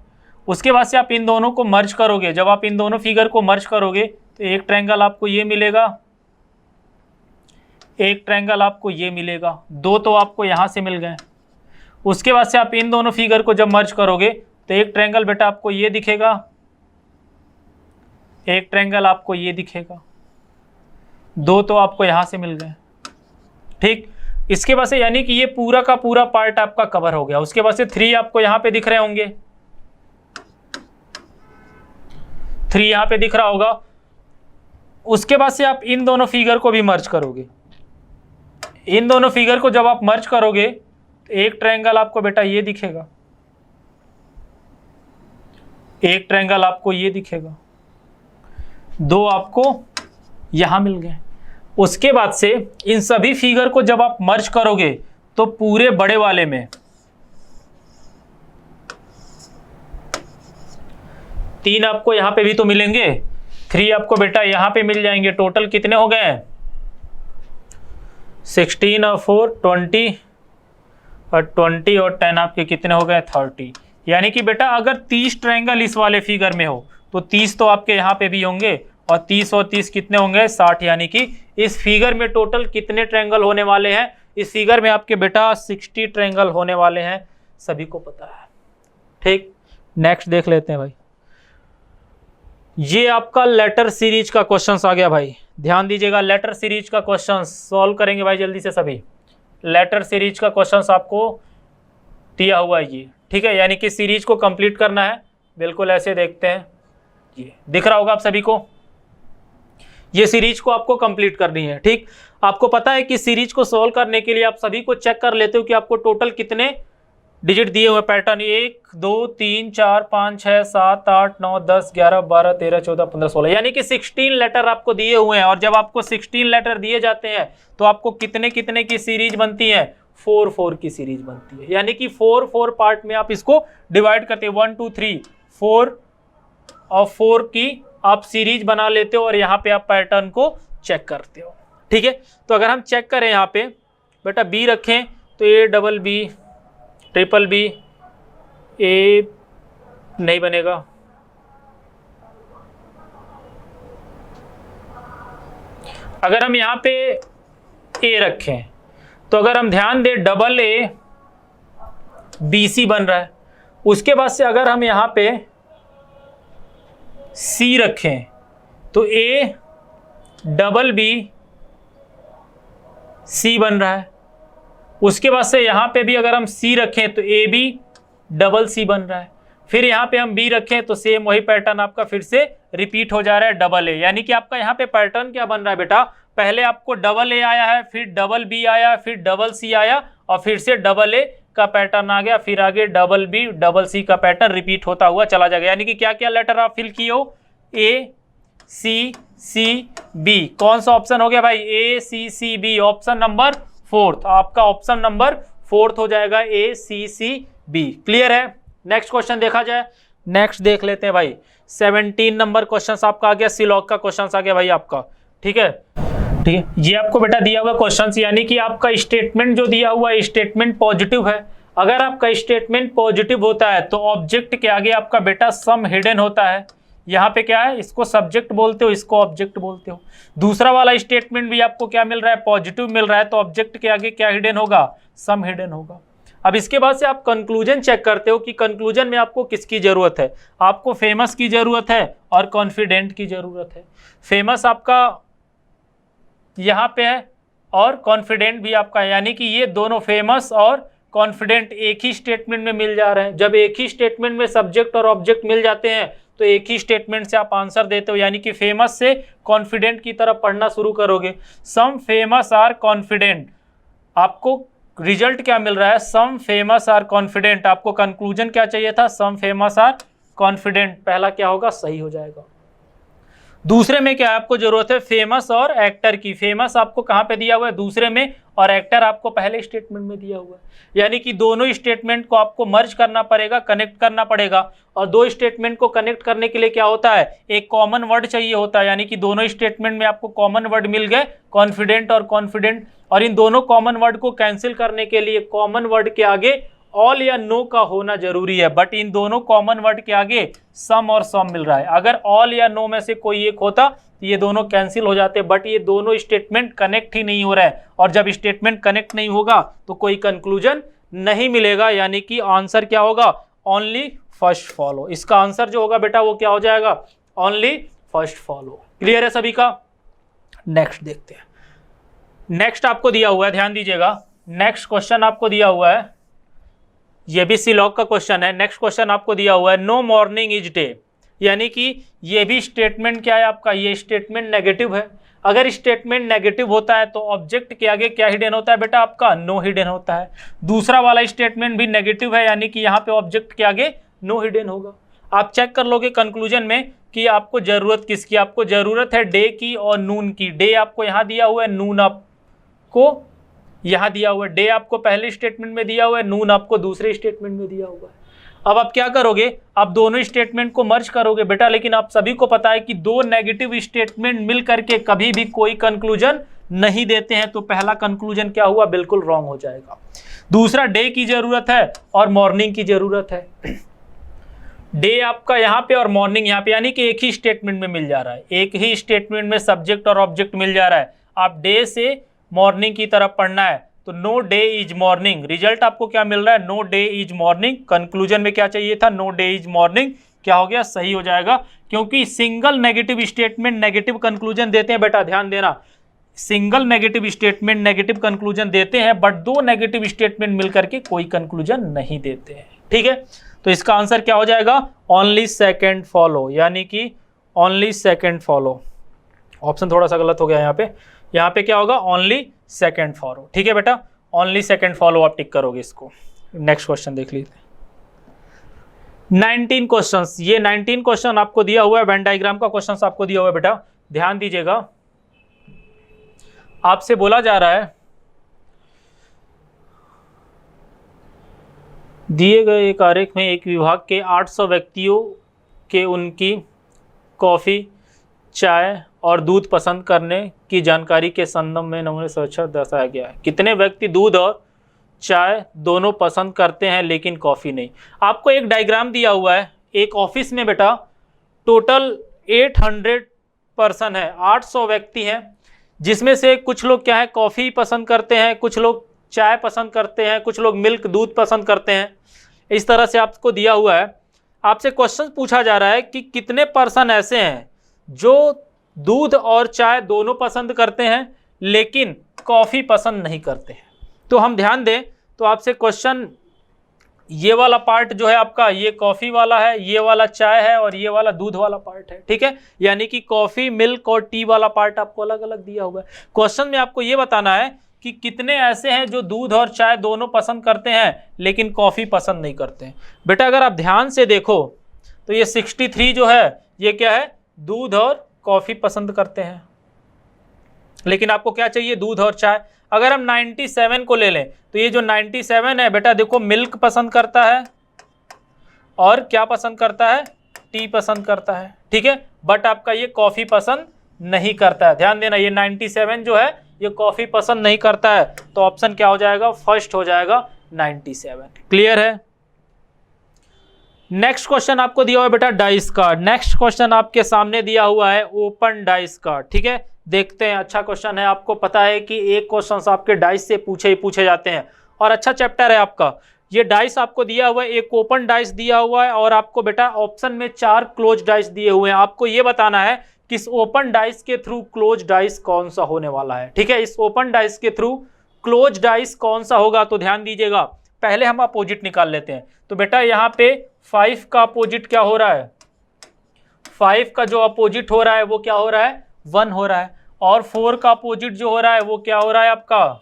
उसके बाद से आप इन दोनों को मर्ज करोगे, जब आप इन दोनों फिगर को मर्ज करोगे तो एक ट्रायंगल आपको ये मिलेगा, एक ट्रायंगल आपको ये मिलेगा, दो तो आपको यहाँ से मिल गए। उसके बाद से आप इन दोनों फिगर को जब मर्ज करोगे तो एक ट्रायंगल बेटा आपको ये दिखेगा, एक ट्रायंगल आपको ये दिखेगा, दो तो आपको यहां से मिल गए। ठीक, इसके बाद से यानी कि ये पूरा का पूरा पार्ट आपका कवर हो गया। उसके बाद से 3 आपको यहां पे दिख रहे होंगे, 3 यहां पे दिख रहा होगा। उसके बाद से आप इन दोनों फिगर को भी मर्ज करोगे, इन दोनों फिगर को जब आप मर्ज करोगे एक ट्रायंगल आपको बेटा ये दिखेगा, एक ट्रायंगल आपको ये दिखेगा, दो आपको यहां मिल गए। उसके बाद से इन सभी फिगर को जब आप मर्ज करोगे तो पूरे बड़े वाले में 3 आपको यहां पे भी तो मिलेंगे, 3 आपको बेटा यहां पे मिल जाएंगे। टोटल कितने हो गए, 16 और 4 20, और 20 और 10 आपके कितने हो गए, 30। यानी कि बेटा अगर 30 ट्रायंगल इस वाले फिगर में हो तो 30 तो आपके यहाँ पे भी होंगे, और 30 और 30 कितने होंगे, 60। यानी कि इस फिगर में टोटल कितने ट्रायंगल होने वाले हैं, इस फिगर में आपके बेटा 60 ट्रायंगल होने वाले हैं, सभी को पता है। ठीक, नेक्स्ट देख लेते हैं भाई। ये आपका लेटर सीरीज का क्वेश्चन आ गया भाई, ध्यान दीजिएगा। लेटर सीरीज का क्वेश्चन सॉल्व करेंगे भाई जल्दी से सभी। लेटर सीरीज का क्वेश्चन आपको दिया हुआ है ये, ठीक है, यानी कि सीरीज को कंप्लीट करना है। बिल्कुल ऐसे देखते हैं, ये दिख रहा होगा आप सभी को, ये सीरीज को आपको कंप्लीट करनी है। ठीक, आपको पता है कि सीरीज को सॉल्व करने के लिए आप सभी को चेक कर लेते हो कि आपको टोटल कितने डिजिट दिए हुए पैटर्न, 1 2 3 4 5 6 7 8 9 10 11 12 13 14 15 16, यानी कि 16 लेटर आपको दिए हुए हैं। और जब आपको 16 लेटर दिए जाते हैं तो आपको कितने कितने की सीरीज बनती है, 4 4 की सीरीज बनती है। यानी कि 4 4 पार्ट में आप इसको डिवाइड करते हैं, 1 2 3 4 और 4 की आप सीरीज बना लेते हो और यहाँ पे आप पैटर्न को चेक करते हो। ठीक है, तो अगर हम चेक करें यहाँ पे बेटा बी रखें तो A double B triple B, A नहीं बनेगा, अगर हम यहाँ पे ए रखें तो अगर हम ध्यान दें डबल ए बी सी बन रहा है। उसके बाद से अगर हम यहाँ पे सी रखें तो ए डबल बी सी बन रहा है। उसके बाद से यहाँ पे भी अगर हम सी रखें तो ए बी डबल सी बन रहा है। फिर यहाँ पे हम बी रखें तो सेम वही पैटर्न आपका फिर से रिपीट हो जा रहा है डबल ए। यानी कि आपका यहाँ पे पैटर्न क्या बन रहा है बेटा, पहले आपको डबल ए आया है, फिर डबल बी आया, फिर डबल सी आया और फिर से डबल ए का पैटर्न आ गया, फिर आगे डबल बी डबल सी का पैटर्न रिपीट होता हुआ चला जाएगा। यानी कि क्या क्या लेटर आप फिल किए हो, ए सी सी बी। कौन सा ऑप्शन हो गया भाई, ए सी सी बी, ऑप्शन नंबर 4 आपका ऑप्शन नंबर 4 हो जाएगा, ए सी सी बी। क्लियर है। नेक्स्ट क्वेश्चन देखा जाए। नेक्स्ट देख लेते हैं भाई, 17 नंबर क्वेश्चन आपका आ गया, सिलॉग का क्वेश्चन आ गया भाई आपका। ठीक है, ठीक है, ये आपको बेटा दिया हुआ क्वेश्चन, यानी कि आपका स्टेटमेंट जो दिया हुआ है स्टेटमेंट पॉजिटिव है। अगर आपका स्टेटमेंट पॉजिटिव होता है तो ऑब्जेक्ट के आगे आपका बेटा सम हिडन होता है। यहाँ पे क्या है, इसको सब्जेक्ट बोलते हो, इसको ऑब्जेक्ट बोलते हो। दूसरा वाला स्टेटमेंट भी आपको क्या मिल रहा है, पॉजिटिव मिल रहा है, तो ऑब्जेक्ट के आगे क्या हिडन होगा, सम हिडन होगा। अब इसके बाद से आप कंक्लूजन चेक करते हो कि कंक्लूजन में आपको किसकी जरूरत है। आपको फेमस की जरूरत है और कॉन्फिडेंट की जरूरत है। फेमस आपका यहाँ पे है और कॉन्फिडेंट भी आपका है, यानी कि ये दोनों फेमस और कॉन्फिडेंट एक ही स्टेटमेंट में मिल जा रहे हैं। जब एक ही स्टेटमेंट में सब्जेक्ट और ऑब्जेक्ट मिल जाते हैं तो एक ही स्टेटमेंट से आप आंसर देते हो, यानी कि फेमस से कॉन्फिडेंट की तरफ पढ़ना शुरू करोगे। सम फेमस आर कॉन्फिडेंट, आपको रिजल्ट क्या मिल रहा है, सम फेमस आर कॉन्फिडेंट। आपको कंक्लूजन क्या चाहिए था, सम फेमस आर कॉन्फिडेंट, पहला क्या होगा, सही हो जाएगा। दूसरे में क्या है, आपको जरूरत है फेमस और एक्टर की। फेमस आपको कहाँ पे दिया हुआ है, दूसरे में, और एक्टर आपको पहले स्टेटमेंट में दिया हुआ है। यानी कि दोनों स्टेटमेंट को आपको मर्ज करना पड़ेगा, कनेक्ट करना पड़ेगा। और दो स्टेटमेंट को कनेक्ट करने के लिए क्या होता है, एक कॉमन वर्ड चाहिए होता है। यानी कि दोनों स्टेटमेंट में आपको कॉमन वर्ड मिल गए, कॉन्फिडेंट और कॉन्फिडेंट। और इन दोनों कॉमन वर्ड को कैंसिल करने के लिए कॉमन वर्ड के आगे ऑल या नो का होना जरूरी है, बट इन दोनों कॉमन वर्ड के आगे सम और सम मिल रहा है। अगर ऑल या नो में से कोई एक होता तो ये दोनों कैंसिल हो जाते, बट ये दोनों स्टेटमेंट कनेक्ट ही नहीं हो रहा है। और जब स्टेटमेंट कनेक्ट नहीं होगा तो कोई कंक्लूजन नहीं मिलेगा। यानी कि आंसर क्या होगा, ओनली फर्स्ट फॉलो। इसका आंसर जो होगा बेटा वो क्या हो जाएगा, ओनली फर्स्ट फॉलो। क्लियर है सभी का। नेक्स्ट देखते हैं। नेक्स्ट आपको दिया हुआ है, ध्यान दीजिएगा, नेक्स्ट क्वेश्चन आपको दिया हुआ है, ये भी सिलॉग का क्वेश्चन है। नेक्स्ट क्वेश्चन आपको दिया हुआ है, नो मॉर्निंग इज डे। यानी कि ये भी स्टेटमेंट क्या है आपका, ये स्टेटमेंट नेगेटिव है। अगर स्टेटमेंट नेगेटिव होता है तो ऑब्जेक्ट के आगे क्या हिडन होता है बेटा, आपका नो हिडन होता है। दूसरा वाला स्टेटमेंट भी नेगेटिव है, यानी कि यहाँ पे ऑब्जेक्ट के आगे नो हिडन होगा। आप चेक कर लोगे कंक्लूजन में कि आपको जरूरत किसकी, आपको जरूरत है डे की और नून की। डे आपको यहाँ दिया हुआ है, नून आपको यहाँ दिया हुआ है। डे आपको पहले स्टेटमेंट में दिया हुआ है, नून आपको दूसरे स्टेटमेंट में दिया हुआ है। अब आप क्या करोगे, आप दोनों स्टेटमेंट को मर्ज करोगे बेटा। लेकिन आप सभी को पता है कि दो नेगेटिव स्टेटमेंट मिल करके कभी भी कोई कंक्लूजन नहीं देते हैं, तो पहला कंक्लूजन क्या हुआ, बिल्कुल रॉन्ग हो जाएगा। दूसरा, डे की जरूरत है और मॉर्निंग की जरूरत है। डे आपका यहाँ पे और मॉर्निंग यहाँ पे, यानी कि एक ही स्टेटमेंट में मिल जा रहा है, एक ही स्टेटमेंट में सब्जेक्ट और ऑब्जेक्ट मिल जा रहा है। आप डे से मॉर्निंग की तरफ पढ़ना है तो नो डे इज मॉर्निंग। रिजल्ट आपको क्या मिल रहा है, no day is morning. Conclusion में क्या चाहिए था, नो डे इज मॉर्निंग। क्या हो गया, सही हो जाएगा। क्योंकि single negative statement negative conclusion देते हैं बेटा, ध्यान देना, single negative statement negative conclusion देते हैं, बट दो नेगेटिव स्टेटमेंट मिलकर के कोई कंक्लूजन नहीं देते हैं। ठीक है, तो इसका आंसर क्या हो जाएगा, ओनली सेकेंड फॉलो, यानी कि ओनली सेकेंड फॉलो। ऑप्शन थोड़ा सा गलत हो गया यहाँ पे क्या होगा, ओनली सेकेंड फॉलो। ठीक है बेटा, ओनली सेकेंड फॉलो आप टिक करोगे इसको। नेक्स्ट क्वेश्चन देख लीजिए, 19 क्वेश्चंस। ये 19 क्वेश्चन आपको दिया हुआ है, वेन डायग्राम का क्वेश्चन आपको दिया हुआ है बेटा, ध्यान दीजिएगा। आपसे बोला जा रहा है, दिए गए एक आरेख में एक विभाग के 800 व्यक्तियों के उनकी कॉफ़ी, चाय और दूध पसंद करने की जानकारी के संदर्भ में नमूने से अच्छा दर्शाया गया है। कितने व्यक्ति दूध और चाय दोनों पसंद करते हैं लेकिन कॉफ़ी नहीं। आपको एक डायग्राम दिया हुआ है, एक ऑफिस में बेटा टोटल 800 पर्सन है, 800 व्यक्ति हैं। जिसमें से कुछ लोग क्या है कॉफ़ी पसंद करते हैं, कुछ लोग चाय पसंद करते हैं, कुछ लोग मिल्क दूध पसंद करते हैं। इस तरह से आपको दिया हुआ है। आपसे क्वेश्चन पूछा जा रहा है कि कितने पर्सन ऐसे हैं जो दूध और चाय दोनों पसंद करते हैं लेकिन कॉफ़ी पसंद नहीं करते हैं। तो हम ध्यान दें तो आपसे क्वेश्चन, ये वाला पार्ट जो है आपका ये कॉफ़ी वाला है, ये वाला चाय है और ये वाला दूध वाला पार्ट है, ठीक है। यानी कि कॉफ़ी, मिल्क और टी वाला पार्ट आपको अलग अलग दिया हुआ है। क्वेश्चन में आपको ये बताना है कि कितने ऐसे हैं जो दूध और चाय दोनों पसंद करते हैं लेकिन कॉफ़ी पसंद नहीं करते हैं। बेटा अगर आप ध्यान से देखो तो ये 63 जो है ये क्या है, दूध और कॉफ़ी पसंद करते हैं, लेकिन आपको क्या चाहिए, दूध और चाय। अगर हम 97 को ले लें तो ये जो 97 है बेटा देखो मिल्क पसंद करता है और क्या पसंद करता है, टी पसंद करता है, ठीक है। बट आपका ये कॉफ़ी पसंद नहीं करता है। ध्यान देना ये 97 जो है ये कॉफ़ी पसंद नहीं करता है, तो ऑप्शन क्या हो जाएगा, फर्स्ट हो जाएगा 97। क्लियर है। नेक्स्ट क्वेश्चन आपको दिया हुआ है बेटा डाइस कार्ड। नेक्स्ट क्वेश्चन आपके सामने दिया हुआ है ओपन डाइस कार्ड, ठीक है। देखते हैं, अच्छा क्वेश्चन है। आपको पता है कि एक क्वेश्चन आपके डाइस से पूछे जाते हैं और अच्छा चैप्टर है आपका। ये डाइस आपको दिया हुआ है, एक ओपन डाइस दिया हुआ है और आपको बेटा ऑप्शन में 4 क्लोज डाइस दिए हुए हैं। आपको ये बताना है किस ओपन डाइस के थ्रू क्लोज डाइस कौन सा होने वाला है, ठीक है। इस ओपन डाइस के थ्रू क्लोज डाइस कौन सा होगा, तो ध्यान दीजिएगा। पहले हम अपोजिट निकाल लेते हैं। तो बेटा यहाँ पे 5 का अपोजिट क्या हो रहा है, 5 का जो अपोजिट हो रहा है वो क्या हो रहा है, 1 हो रहा है। और 4 का अपोजिट जो हो रहा है वो क्या हो रहा है आपका,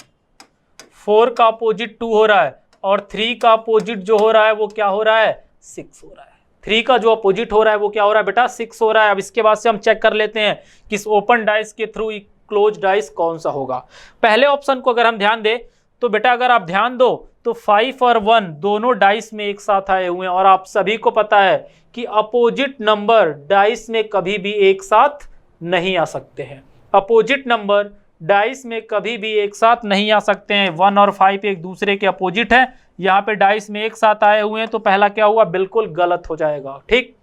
4 का अपोजिट 2 हो रहा है। और 3 का अपोजिट जो हो रहा है वो क्या हो रहा है, 6 हो रहा है। 3 का जो अपोजिट हो रहा है वो क्या हो रहा है बेटा, 6 हो रहा है। अब इसके बाद से हम चेक कर लेते हैं किस ओपन डाइस के थ्रू क्लोज डाइस कौन सा होगा। पहले ऑप्शन को अगर हम ध्यान दें तो बेटा अगर आप ध्यान दो तो 5 और 1 दोनों डाइस में एक साथ आए हुए हैं और आप सभी को पता है कि अपोजिट नंबर डाइस में कभी भी एक साथ नहीं आ सकते हैं। अपोजिट नंबर डाइस में कभी भी एक साथ नहीं आ सकते हैं। 1 और 5 एक दूसरे के अपोजिट है, यहाँ पे डाइस में एक साथ आए हुए हैं, तो पहला क्या हुआ, बिल्कुल गलत हो जाएगा, ठीक।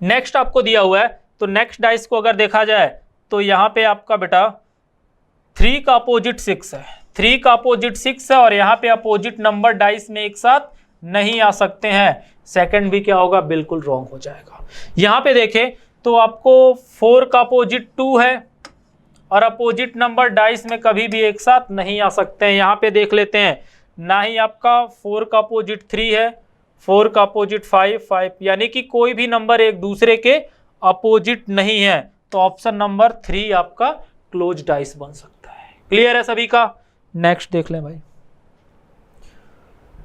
नेक्स्ट आपको दिया हुआ है, तो नेक्स्ट डाइस को अगर देखा जाए तो यहाँ पे आपका बेटा 3 का अपोजिट 6 है, 3 का अपोजिट 6 है और यहाँ पे अपोजिट नंबर डाइस में एक साथ नहीं आ सकते हैं। सेकंड भी क्या होगा, बिल्कुल रॉन्ग हो जाएगा। यहाँ पे देखें तो आपको 4 का अपोजिट 2 है और अपोजिट नंबर डाइस में कभी भी एक साथ नहीं आ सकते हैं। यहाँ पे देख लेते हैं, ना ही आपका 4 का अपोजिट 3 है, 4 का अपोजिट 5, यानी कि कोई भी नंबर एक दूसरे के अपोजिट नहीं है। तो ऑप्शन नंबर 3 आपका क्लोज डाइस बन सकता है। क्लियर है सभी का। नेक्स्ट देख लें भाई।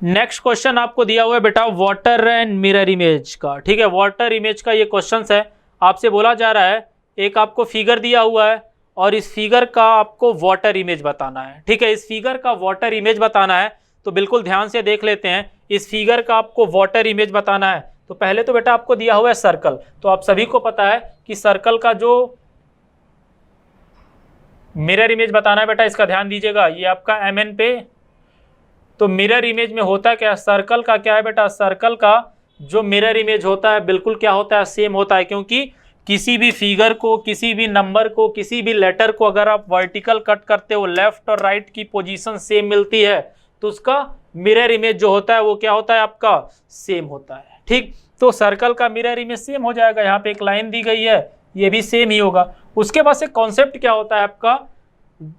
नेक्स्ट क्वेश्चन आपको दिया हुआ है बेटा वाटर एंड मिरर इमेज का, ठीक है। वाटर इमेज का ये क्वेश्चन है। आपसे बोला जा रहा है एक आपको फिगर दिया हुआ है और इस फिगर का आपको वाटर इमेज बताना है, ठीक है। इस फिगर का वाटर इमेज बताना है तो बिल्कुल ध्यान से देख लेते हैं। इस फिगर का आपको वाटर इमेज बताना है तो पहले तो बेटा आपको दिया हुआ है सर्कल। तो आप सभी को पता है कि सर्कल का जो मिरर इमेज बताना है बेटा, इसका ध्यान दीजिएगा, ये आपका MN पे। तो मिरर इमेज में होता क्या, सर्कल का क्या है बेटा, सर्कल का जो मिरर इमेज होता है बिल्कुल क्या होता है, सेम होता है। क्योंकि किसी भी फिगर को, किसी भी नंबर को, किसी भी लेटर को अगर आप वर्टिकल कट करते हो, लेफ्ट और राइट की पोजीशन सेम मिलती है तो उसका मिरर इमेज जो होता है वो क्या होता है आपका, सेम होता है, ठीक। तो सर्कल का मिरर इमेज सेम हो जाएगा। यहाँ पे एक लाइन दी गई है, ये भी सेम ही होगा। उसके बाद से कॉन्सेप्ट क्या होता है आपका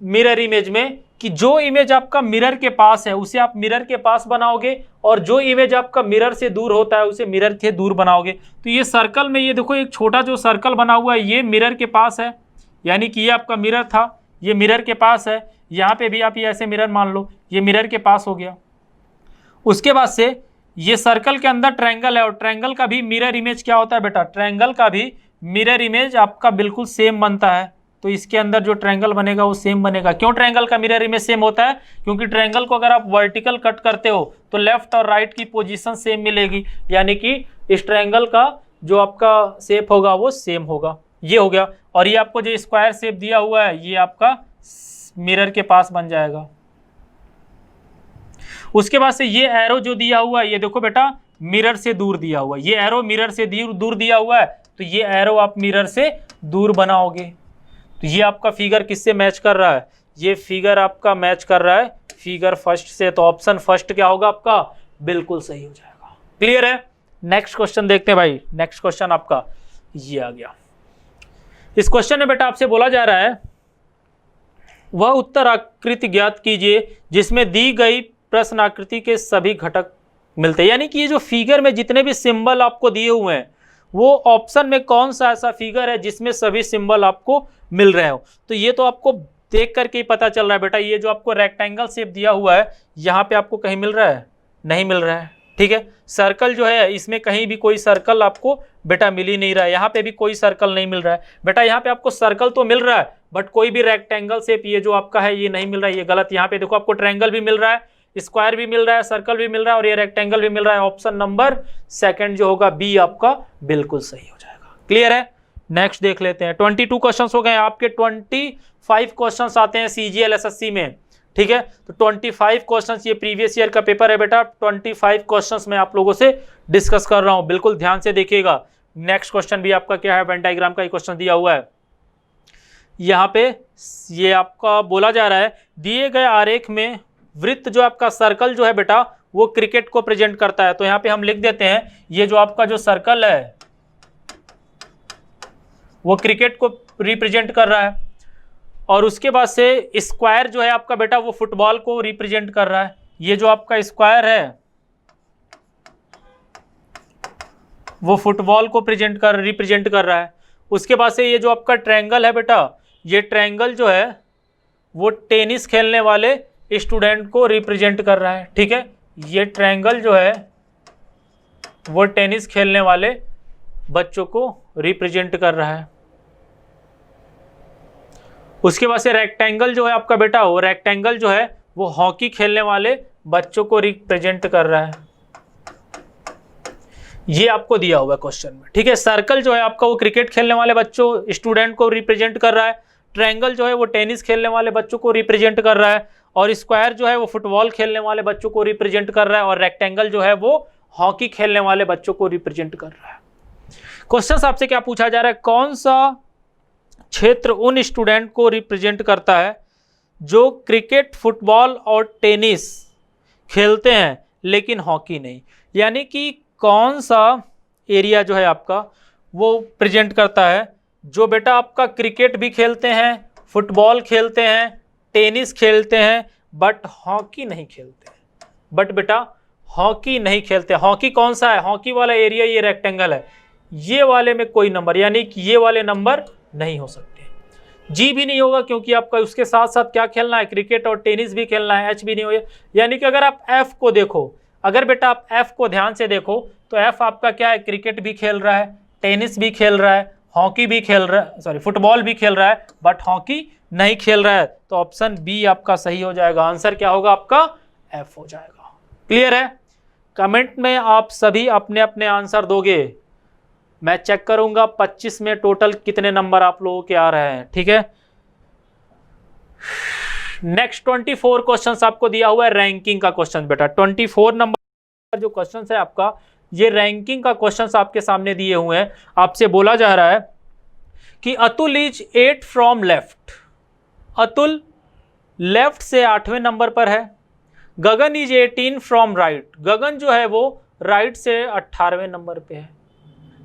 मिरर इमेज में, कि जो इमेज आपका मिरर के पास है उसे आप मिरर के पास बनाओगे और जो इमेज आपका मिरर से दूर होता है उसे मिरर के दूर बनाओगे। तो ये सर्कल में ये देखो एक छोटा जो सर्कल बना हुआ है ये मिरर के पास है, यानी कि ये आपका मिरर था, ये मिरर के पास है। यहाँ पे भी आप ये ऐसे मिरर मान लो, ये मिरर के पास हो गया। उसके बाद से ये सर्कल के अंदर ट्रायंगल है और ट्रायंगल का भी मिरर इमेज क्या होता है बेटा, ट्रायंगल का भी मिरर इमेज आपका बिल्कुल सेम बनता है। तो इसके अंदर जो ट्रायंगल बनेगा वो सेम बनेगा। क्यों ट्रायंगल का मिरर इमेज सेम होता है, क्योंकि ट्रायंगल को अगर आप वर्टिकल कट करते हो तो लेफ्ट और राइट की पोजीशन सेम मिलेगी, यानी कि इस ट्रायंगल का जो आपका शेप होगा वो सेम होगा। ये हो गया। और ये आपको जो स्क्वायर शेप दिया हुआ है ये आपका मिरर के पास बन जाएगा। उसके बाद से ये एरो जो दिया हुआ है ये देखो बेटा मिरर से दूर दिया हुआ है, ये एरो मिरर से दूर दिया हुआ है, तो ये एरो आप मिरर से दूर बनाओगे। तो ये आपका फिगर किससे मैच कर रहा है? ये फिगर आपका मैच कर रहा है फिगर फर्स्ट से, तो ऑप्शन फर्स्ट क्या होगा आपका? बिल्कुल सही हो जाएगा। क्लियर है? नेक्स्ट क्वेश्चन देखते हैं भाई। नेक्स्ट क्वेश्चन आपका ये आ गया। इस क्वेश्चन में बेटा आपसे बोला जा रहा है वह उत्तर आकृति ज्ञात कीजिए जिसमें दी गई प्रश्न आकृति के सभी घटक मिलते हैं। यानी कि ये जो फिगर में जितने भी सिंबल आपको दिए हुए हैं वो ऑप्शन में कौन सा ऐसा फिगर है जिसमें सभी सिंबल आपको मिल रहे हो। तो ये तो आपको देख करके ही पता चल रहा है बेटा, ये जो आपको रेक्टेंगल शेप दिया हुआ है यहाँ पे आपको कहीं मिल रहा है? नहीं मिल रहा है। ठीक है, सर्कल जो है इसमें कहीं भी कोई सर्कल आपको बेटा मिल ही नहीं रहा है, यहाँ पे भी कोई सर्कल नहीं मिल रहा है बेटा। यहाँ पे आपको सर्कल तो मिल रहा है बट कोई भी रेक्टेंगल शेप ये जो आपका है ये नहीं मिल रहा है, ये गलत। यहाँ पे देखो आपको ट्रायंगल भी मिल रहा है, स्क्वायर भी मिल रहा है, सर्कल भी मिल रहा है और ये रेक्टेंगल भी मिल रहा है। ऑप्शन नंबर सेकंड जो होगा बी आपका बिल्कुल सही हो जाएगा। क्लियर है? नेक्स्ट देख लेते हैं। 22 क्वेश्चंस हो गए आपके, 25 क्वेश्चंस आते हैं सीजीएल एसएससी में। ठीक है, तो 25 क्वेश्चंस ये प्रीवियस ईयर का पेपर है बेटा। 25 क्वेश्चंस मैं आप लोगों से डिस्कस कर रहा हूं, बिल्कुल ध्यान से देखिएगा। नेक्स्ट क्वेश्चन भी आपका क्या है? वेन डायग्राम का क्वेश्चन दिया हुआ है यहाँ पे। ये आपका बोला जा रहा है दिए गए आरेख में वृत्त जो आपका सर्कल जो है बेटा वो क्रिकेट को प्रेजेंट करता है। तो यहाँ पे हम लिख देते हैं ये जो आपका जो सर्कल है वो क्रिकेट को रिप्रेजेंट कर रहा है, और उसके बाद से स्क्वायर जो है आपका बेटा वो फुटबॉल को रिप्रेजेंट कर रहा है। ये जो आपका स्क्वायर है वो फुटबॉल को रिप्रेजेंट कर रहा है। उसके बाद से ये जो आपका ट्रायंगल है बेटा, ये ट्रायंगल जो है वो टेनिस खेलने वाले स्टूडेंट को रिप्रेजेंट कर रहा है। ठीक है, ये ट्रायंगल जो है वो टेनिस खेलने वाले बच्चों को रिप्रेजेंट कर रहा है। उसके बाद से रेक्टेंगल जो है आपका बेटा, वो रेक्टेंगल जो है वो हॉकी खेलने वाले बच्चों को रिप्रेजेंट कर रहा है। ये आपको दिया हुआ है क्वेश्चन में। ठीक है, सर्कल जो है आपका वो क्रिकेट खेलने वाले बच्चों स्टूडेंट को रिप्रेजेंट कर रहा है, ट्रायंगल जो है वो टेनिस खेलने वाले बच्चों को रिप्रेजेंट कर रहा है, और स्क्वायर जो है वो फुटबॉल खेलने वाले बच्चों को रिप्रेजेंट कर रहा है, और रेक्टेंगल जो है वो हॉकी खेलने वाले बच्चों को रिप्रेजेंट कर रहा है। क्वेश्चन आपसे क्या पूछा जा रहा है? कौन सा क्षेत्र उन स्टूडेंट को रिप्रेजेंट करता है जो क्रिकेट, फुटबॉल और टेनिस खेलते हैं लेकिन हॉकी नहीं? यानी कि कौन सा एरिया जो है आपका वो प्रेजेंट करता है जो बेटा आपका क्रिकेट भी खेलते हैं, फुटबॉल खेलते हैं, टेनिस खेलते हैं बट हॉकी नहीं खेलते हैं। बट बेटा हॉकी नहीं खेलते। हॉकी कौन सा है? हॉकी वाला एरिया ये रेक्टेंगल है, ये वाले में कोई नंबर, यानी कि ये वाले नंबर नहीं हो सकते। जी भी नहीं होगा क्योंकि आपका उसके साथ साथ क्या खेलना है? क्रिकेट और टेनिस भी खेलना है। एच भी नहीं होगा। यानी कि अगर आप एफ को देखो, अगर बेटा आप एफ को ध्यान से देखो तो एफ आपका क्या है? क्रिकेट भी खेल रहा है, टेनिस भी खेल रहा है, हॉकी भी खेल रहा है, सॉरी फुटबॉल भी खेल रहा है बट हॉकी नहीं खेल रहा है। तो ऑप्शन बी आपका सही हो जाएगा। आंसर क्या होगा आपका? एफ हो जाएगा। क्लियर है? कमेंट में आप सभी अपने अपने आंसर दोगे, मैं चेक करूंगा 25 में टोटल कितने नंबर आप लोगों के आ रहे हैं। ठीक है, नेक्स्ट 24 क्वेश्चंस आपको दिया हुआ है रैंकिंग का क्वेश्चन बेटा। 24 नंबर जो क्वेश्चन है आपका ये रैंकिंग का क्वेश्चन आपके सामने दिए हुए हैं। आपसे बोला जा रहा है कि Atul is 8 from left. Atul left से 8वें नंबर पर है। गगन इज 18 फ्रॉम राइट। गगन जो है वो राइट से 18वें नंबर पे है।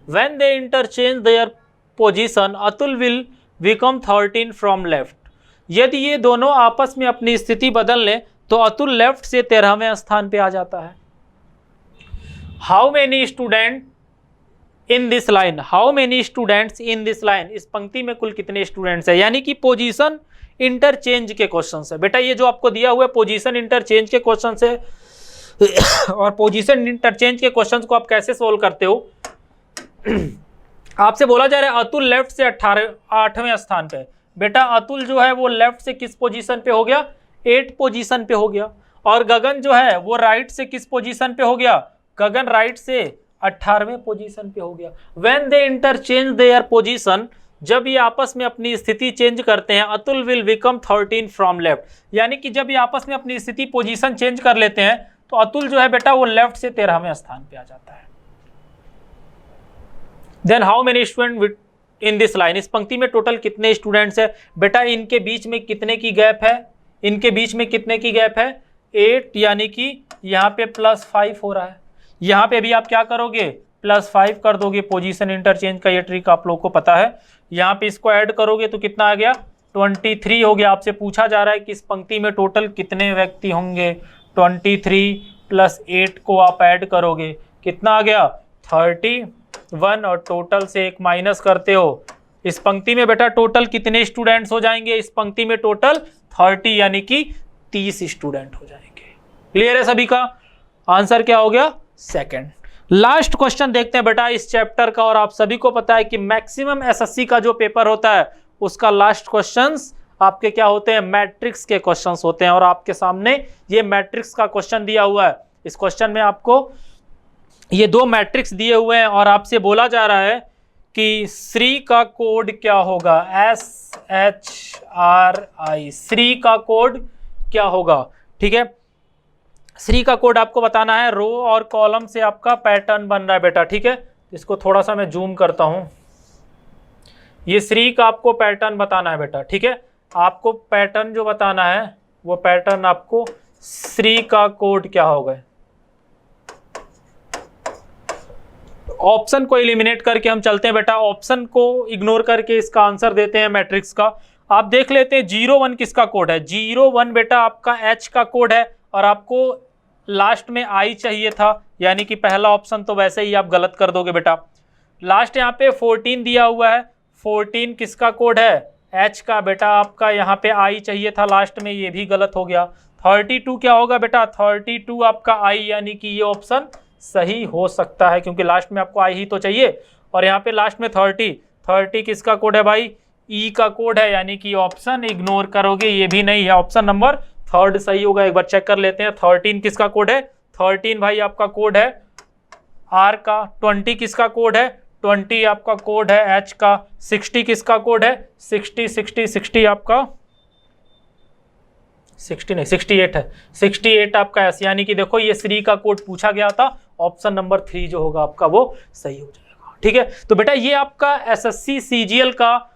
When they interchange their position, Atul will become 13 from left. यदि ये दोनों आपस में अपनी स्थिति बदल लें तो अतुल लेफ्ट से 13वें स्थान पे आ जाता है। How many students in this line? How many students in this line? इस पंक्ति में कुल कितने स्टूडेंट्स है? यानी कि पोजीशन इंटरचेंज के क्वेश्चन है बेटा। ये जो आपको दिया हुआ है पोजीशन इंटरचेंज के क्वेश्चन है, और पोजीशन इंटरचेंज के क्वेश्चन को आप कैसे सोल्व करते हो? आपसे बोला जा रहा है अतुल लेफ्ट से 8वें स्थान पे। बेटा अतुल जो है वो लेफ्ट से किस पोजीशन पे हो गया? 8 पोजीशन पे हो गया। और गगन जो है वो राइट से किस पोजीशन पे हो गया? गगन राइट से 18वें पोजीशन पे हो गया। When they interchange their position, जब ये आपस में अपनी स्थिति चेंज करते हैं, Atul will become 13 from left. यानी कि जब ये आपस में अपनी स्थिति पोजीशन चेंज कर लेते हैं तो अतुल जो है बेटा वो लेफ्ट से 13वें स्थान पे आ जाता है। Then how many in this line, इस पंक्ति में टोटल कितने स्टूडेंट्स है बेटा, इनके बीच में कितने की गैप है, इनके बीच में कितने की गैप है 8, यानी कि यहाँ पे +5 हो रहा है। यहाँ पे भी आप क्या करोगे +5 कर दोगे, पोजीशन इंटरचेंज का ये ट्रिक आप लोग को पता है। यहाँ पे इसको ऐड करोगे तो कितना आ गया 23 हो गया। आपसे पूछा जा रहा है कि इस पंक्ति में टोटल कितने व्यक्ति होंगे, 23 + 8 को आप ऐड करोगे, कितना आ गया 31, और टोटल से 1 माइनस करते हो। इस पंक्ति में बेटा टोटल कितने स्टूडेंट्स हो जाएंगे, इस पंक्ति में टोटल 30 यानी कि 30 स्टूडेंट हो जाएंगे। क्लियर है सभी का, आंसर क्या हो गया सेकंड। लास्ट क्वेश्चन देखते हैं बेटा इस चैप्टर का, और आप सभी को पता है कि मैक्सिमम एसएससी का जो पेपर होता है उसका लास्ट क्वेश्चंस आपके क्या होते हैं, मैट्रिक्स के क्वेश्चंस होते हैं। और आपके सामने ये मैट्रिक्स का क्वेश्चन दिया हुआ है। इस क्वेश्चन में आपको ये 2 मैट्रिक्स दिए हुए हैं और आपसे बोला जा रहा है कि श्री का कोड क्या होगा, SHRI, श्री का कोड क्या होगा। ठीक है, श्री का कोड आपको बताना है। रो और कॉलम से आपका पैटर्न बन रहा है बेटा। ठीक है, इसको थोड़ा सा मैं जूम करता हूं। ये श्री का आपको पैटर्न बताना है बेटा। ठीक है, आपको पैटर्न जो बताना है वो पैटर्न आपको श्री का कोड क्या होगा। ऑप्शन को एलिमिनेट करके हम चलते हैं बेटा, ऑप्शन को इग्नोर करके इसका आंसर देते हैं मैट्रिक्स का। आप देख लेते हैं 01 किसका कोड है, 01 बेटा आपका H का कोड है, और आपको लास्ट में I चाहिए था, यानी कि पहला ऑप्शन तो वैसे ही आप गलत कर दोगे बेटा। लास्ट यहाँ पे 14 दिया हुआ है, 14 किसका कोड है, H का बेटा, आपका यहाँ पे I चाहिए था लास्ट में, ये भी गलत हो गया। 32 क्या होगा बेटा, 32 आपका I, यानी कि ये ऑप्शन सही हो सकता है क्योंकि लास्ट में आपको I ही तो चाहिए। और यहाँ पे लास्ट में 30 किसका कोड है भाई, E का कोड है, यानी कि ऑप्शन इग्नोर करोगे, ये भी नहीं है, ऑप्शन नंबर 3 सही होगा। एक बार चेक कर लेते हैं, 13 किसका कोड है, 13 भाई आपका कोड है R का। 20 किसका कोड है, 20 आपका कोड है H का। 60 किसका कोड है, 60 आपका 60 नहीं 68 है, 68 आपका S, यानी कि देखो ये श्री का कोड पूछा गया था, ऑप्शन नंबर 3 जो होगा आपका वो सही हो जाएगा। ठीक है, तो बेटा ये आपका एसएससी सीजीएल का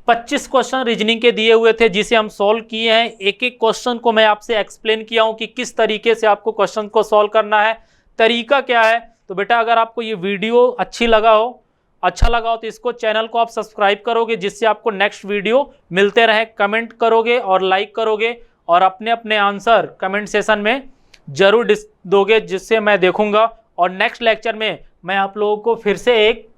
25 क्वेश्चन रीजनिंग के दिए हुए थे जिसे हम सॉल्व किए हैं। एक एक क्वेश्चन को मैं आपसे एक्सप्लेन किया हूं कि किस तरीके से आपको क्वेश्चन को सॉल्व करना है, तरीका क्या है। तो बेटा अगर आपको ये वीडियो अच्छा लगा हो तो इसको चैनल को आप सब्सक्राइब करोगे जिससे आपको नेक्स्ट वीडियो मिलते रहे, कमेंट करोगे और लाइक करोगे, और अपने अपने आंसर कमेंट सेशन में जरूर दोगे जिससे मैं देखूंगा। और नेक्स्ट लेक्चर में मैं आप लोगों को फिर से एक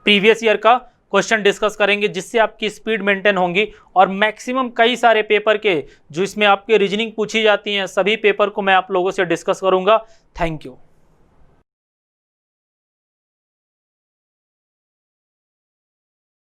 प्रीवियस ईयर का क्वेश्चन डिस्कस करेंगे जिससे आपकी स्पीड मेंटेन होंगी, और मैक्सिमम कई सारे पेपर के जो इसमें आपके रीजनिंग पूछी जाती हैं सभी पेपर को मैं आप लोगों से डिस्कस करूंगा। Thank you.